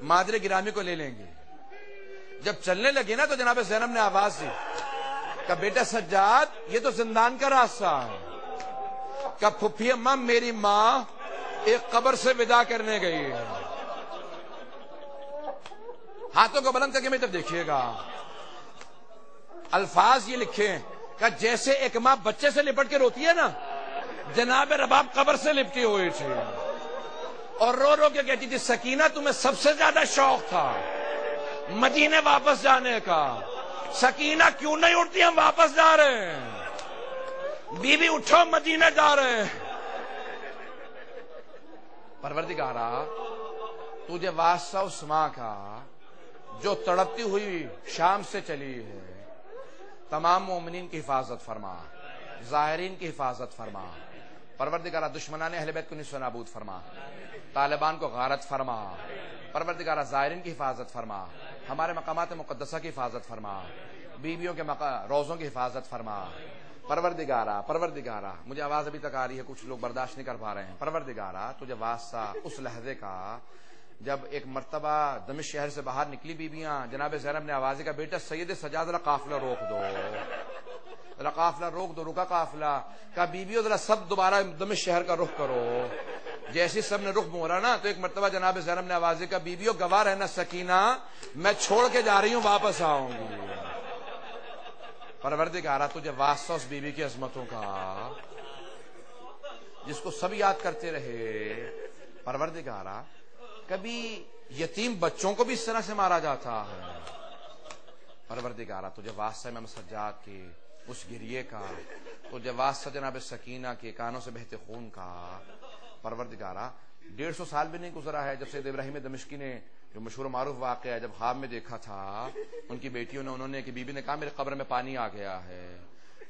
مادر گرامی کو لے لیں گے. جب چلنے لگے نا تو جناب زینب نے آواز دی, کہا بیٹا سجاد یہ تو زندان کا راستہ ہے. کہا پھوپھی اماں میری ماں ایک قبر سے ودا کرنے گئی ہے. ہاتھوں کو بلند کر کے میری طرف دیکھیے گا. الفاظ یہ لکھے ہیں کہ جیسے ایک ماں بچے سے لپٹ کے روتی ہے نا, جناب رباب قبر سے لپٹی ہوئی تھی اور رو رو کے کہتی تھی سکینہ تمہیں سب سے زیادہ شوق تھا مدینے واپس جانے کا, سکینہ کیوں نہیں اٹھتی, ہم واپس جا رہے ہیں, بی بی اٹھو مدینے جا رہے ہیں. پروردگارا تجھے واسطہ اس ماں کا جو تڑپتی ہوئی شام سے چلی ہے, تمام مومنین کی حفاظت فرما, ظاہرین کی حفاظت فرما. پروردگارہ دشمنان اہل بیت کو نیست و نابود فرما, طالبان کو غارت فرما. پروردگارہ ظاہرین کی حفاظت فرما, ہمارے مقامات مقدسہ کی حفاظت فرما, بیویوں کے روزوں کی حفاظت فرما. پروردگارہ مجھے آواز ابھی تک آ رہی ہے, کچھ لوگ برداشت نہیں کر پا رہے ہیں. پروردگارہ تجھے واسطہ اس لحظے کا جب ایک مرتبہ دمشق شہر سے باہر نکلی بیویاں, جناب زینب نے آواز دی کہ بیٹا سید سجاد ذرا قافلہ روک دو, ذرا قافلہ روک دو. رکا قافلہ, کہا بیویوں ذرا سب دوبارہ دمشق شہر کا رخ کرو. جیسی سب نے رخ موڑا نا تو ایک مرتبہ جناب زینب نے آواز دی کہ بیویوں گواہ رہنا سکینہ میں چھوڑ کے جا رہی ہوں, واپس آؤں گی. پروردگارہ تجھے واسطہ اس بیوی کی عظمتوں کا جس کو سب یاد کرتے رہے. پروردگارہ کبھی یتیم بچوں کو بھی اس طرح سے مارا جاتا ہے. پروردگارہ تجھے واسطہ امام سجاد کے اس گریے کا, تجھے واسطہ جناب سکینہ کے کانوں سے بہتے خون کا. پروردگارہ 150 سال بھی نہیں گزرا ہے جب سید ابراہیم دمشقی نے جو مشہور و معروف واقعہ ہے, جب خواب میں دیکھا تھا ان کی بیٹیوں نے, انہوں نے کہ بی بی نے کہا میرے قبر میں پانی آ گیا ہے.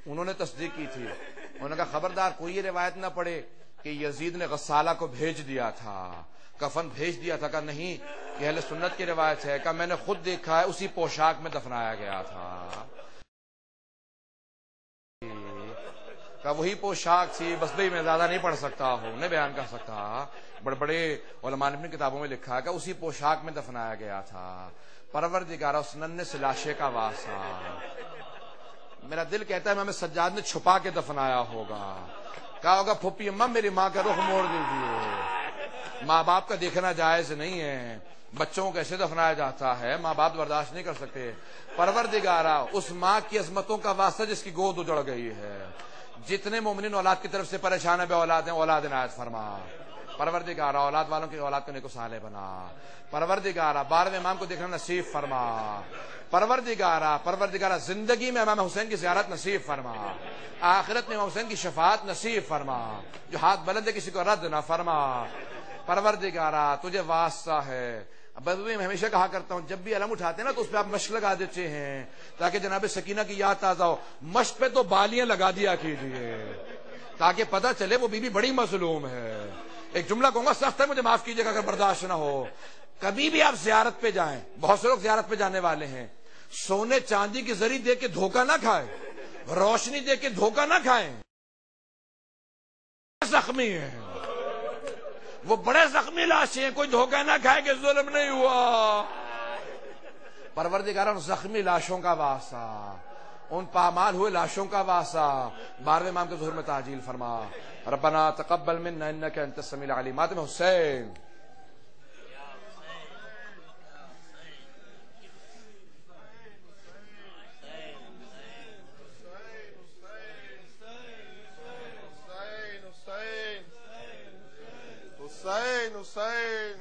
انہوں نے تصدیق کی تھی, انہوں نے کہا خبردار کوئی یہ روایت نہ پڑے کہ یزید نے غسالہ کو بھیج دیا تھا, کفن بھیج دیا تھا. کہ نہیں, یہ اہل سنت کی روایت ہے کہ میں نے خود دیکھا ہے اسی پوشاک میں دفنایا گیا تھا. کہ وہی پوشاک تھی, بس بھئی میں زیادہ نہیں پڑھ سکتا ہوں, نہیں بیان کر سکتا. بڑے بڑے علماء نے اپنی کتابوں میں لکھا ہے کہ اسی پوشاک میں دفنایا گیا تھا. پروردگارہ اس ننھے سے لاشے کا واسطہ, میرا دل کہتا ہے میں سجاد نے چھپا کے دفنایا ہوگا. کہا ہوگا پھوپھی اماں میری ماں کا رخ موڑ دیجیے, ماں باپ کا دیکھنا جائز نہیں ہے, بچوں کو کیسے دفنایا جاتا ہے, ماں باپ برداشت نہیں کر سکتے. پروردگارہ اس ماں کی عظمتوں کا واسطہ جس کی گود اجڑ گئی ہے, جتنے مومنین اولاد کی طرف سے پریشان ہے بے اولاد ہیں, اولاد عنایت فرما. پروردگارہ اولاد والوں کی اولاد کو نیک و صالح بنا. پروردگارہ 12ویں امام کو دیکھنا نصیب فرما. پروردگارہ زندگی میں امام حسین کی زیارت نصیب فرما, آخرت میں امام حسین کی شفاعت نصیب فرما. جو ہاتھ بلند ہے کسی کو رد نہ فرما. پروردگارہ تجھے واسطہ ہے, میں ہمیشہ کہا کرتا ہوں جب بھی علم اٹھاتے ہیں نا تو اس پہ آپ مشق لگا دیتے ہیں تاکہ جناب سکینہ کی یاد تازہ ہو. مشق پہ تو بالیاں لگا دیا کیجیے تاکہ پتہ چلے وہ بی بی بڑی مظلوم ہے. ایک جملہ کہوں گا, سخت ہے, مجھے معاف کیجیے گا اگر برداشت نہ ہو. کبھی بھی آپ زیارت پہ جائیں, بہت سے لوگ زیارت پہ جانے والے ہیں, سونے چاندی کی زری دے کے دھوکہ نہ کھائیں, روشنی دے کے دھوکہ نہ کھائیں. زخمی ہیں وہ, بڑے زخمی لاشیں ہیں, کوئی دھوکہ نہ کھائے کہ ظلم نہیں ہوا. پروردگارہ زخمی لاشوں کا واسطہ, ان پامال ہوئے لاشوں کا واسطہ 12ویں امام کے ظہور میں تعجیل فرما. ربنا تقبل منا انك انت السميع العليم. ماتم حسین.
حسین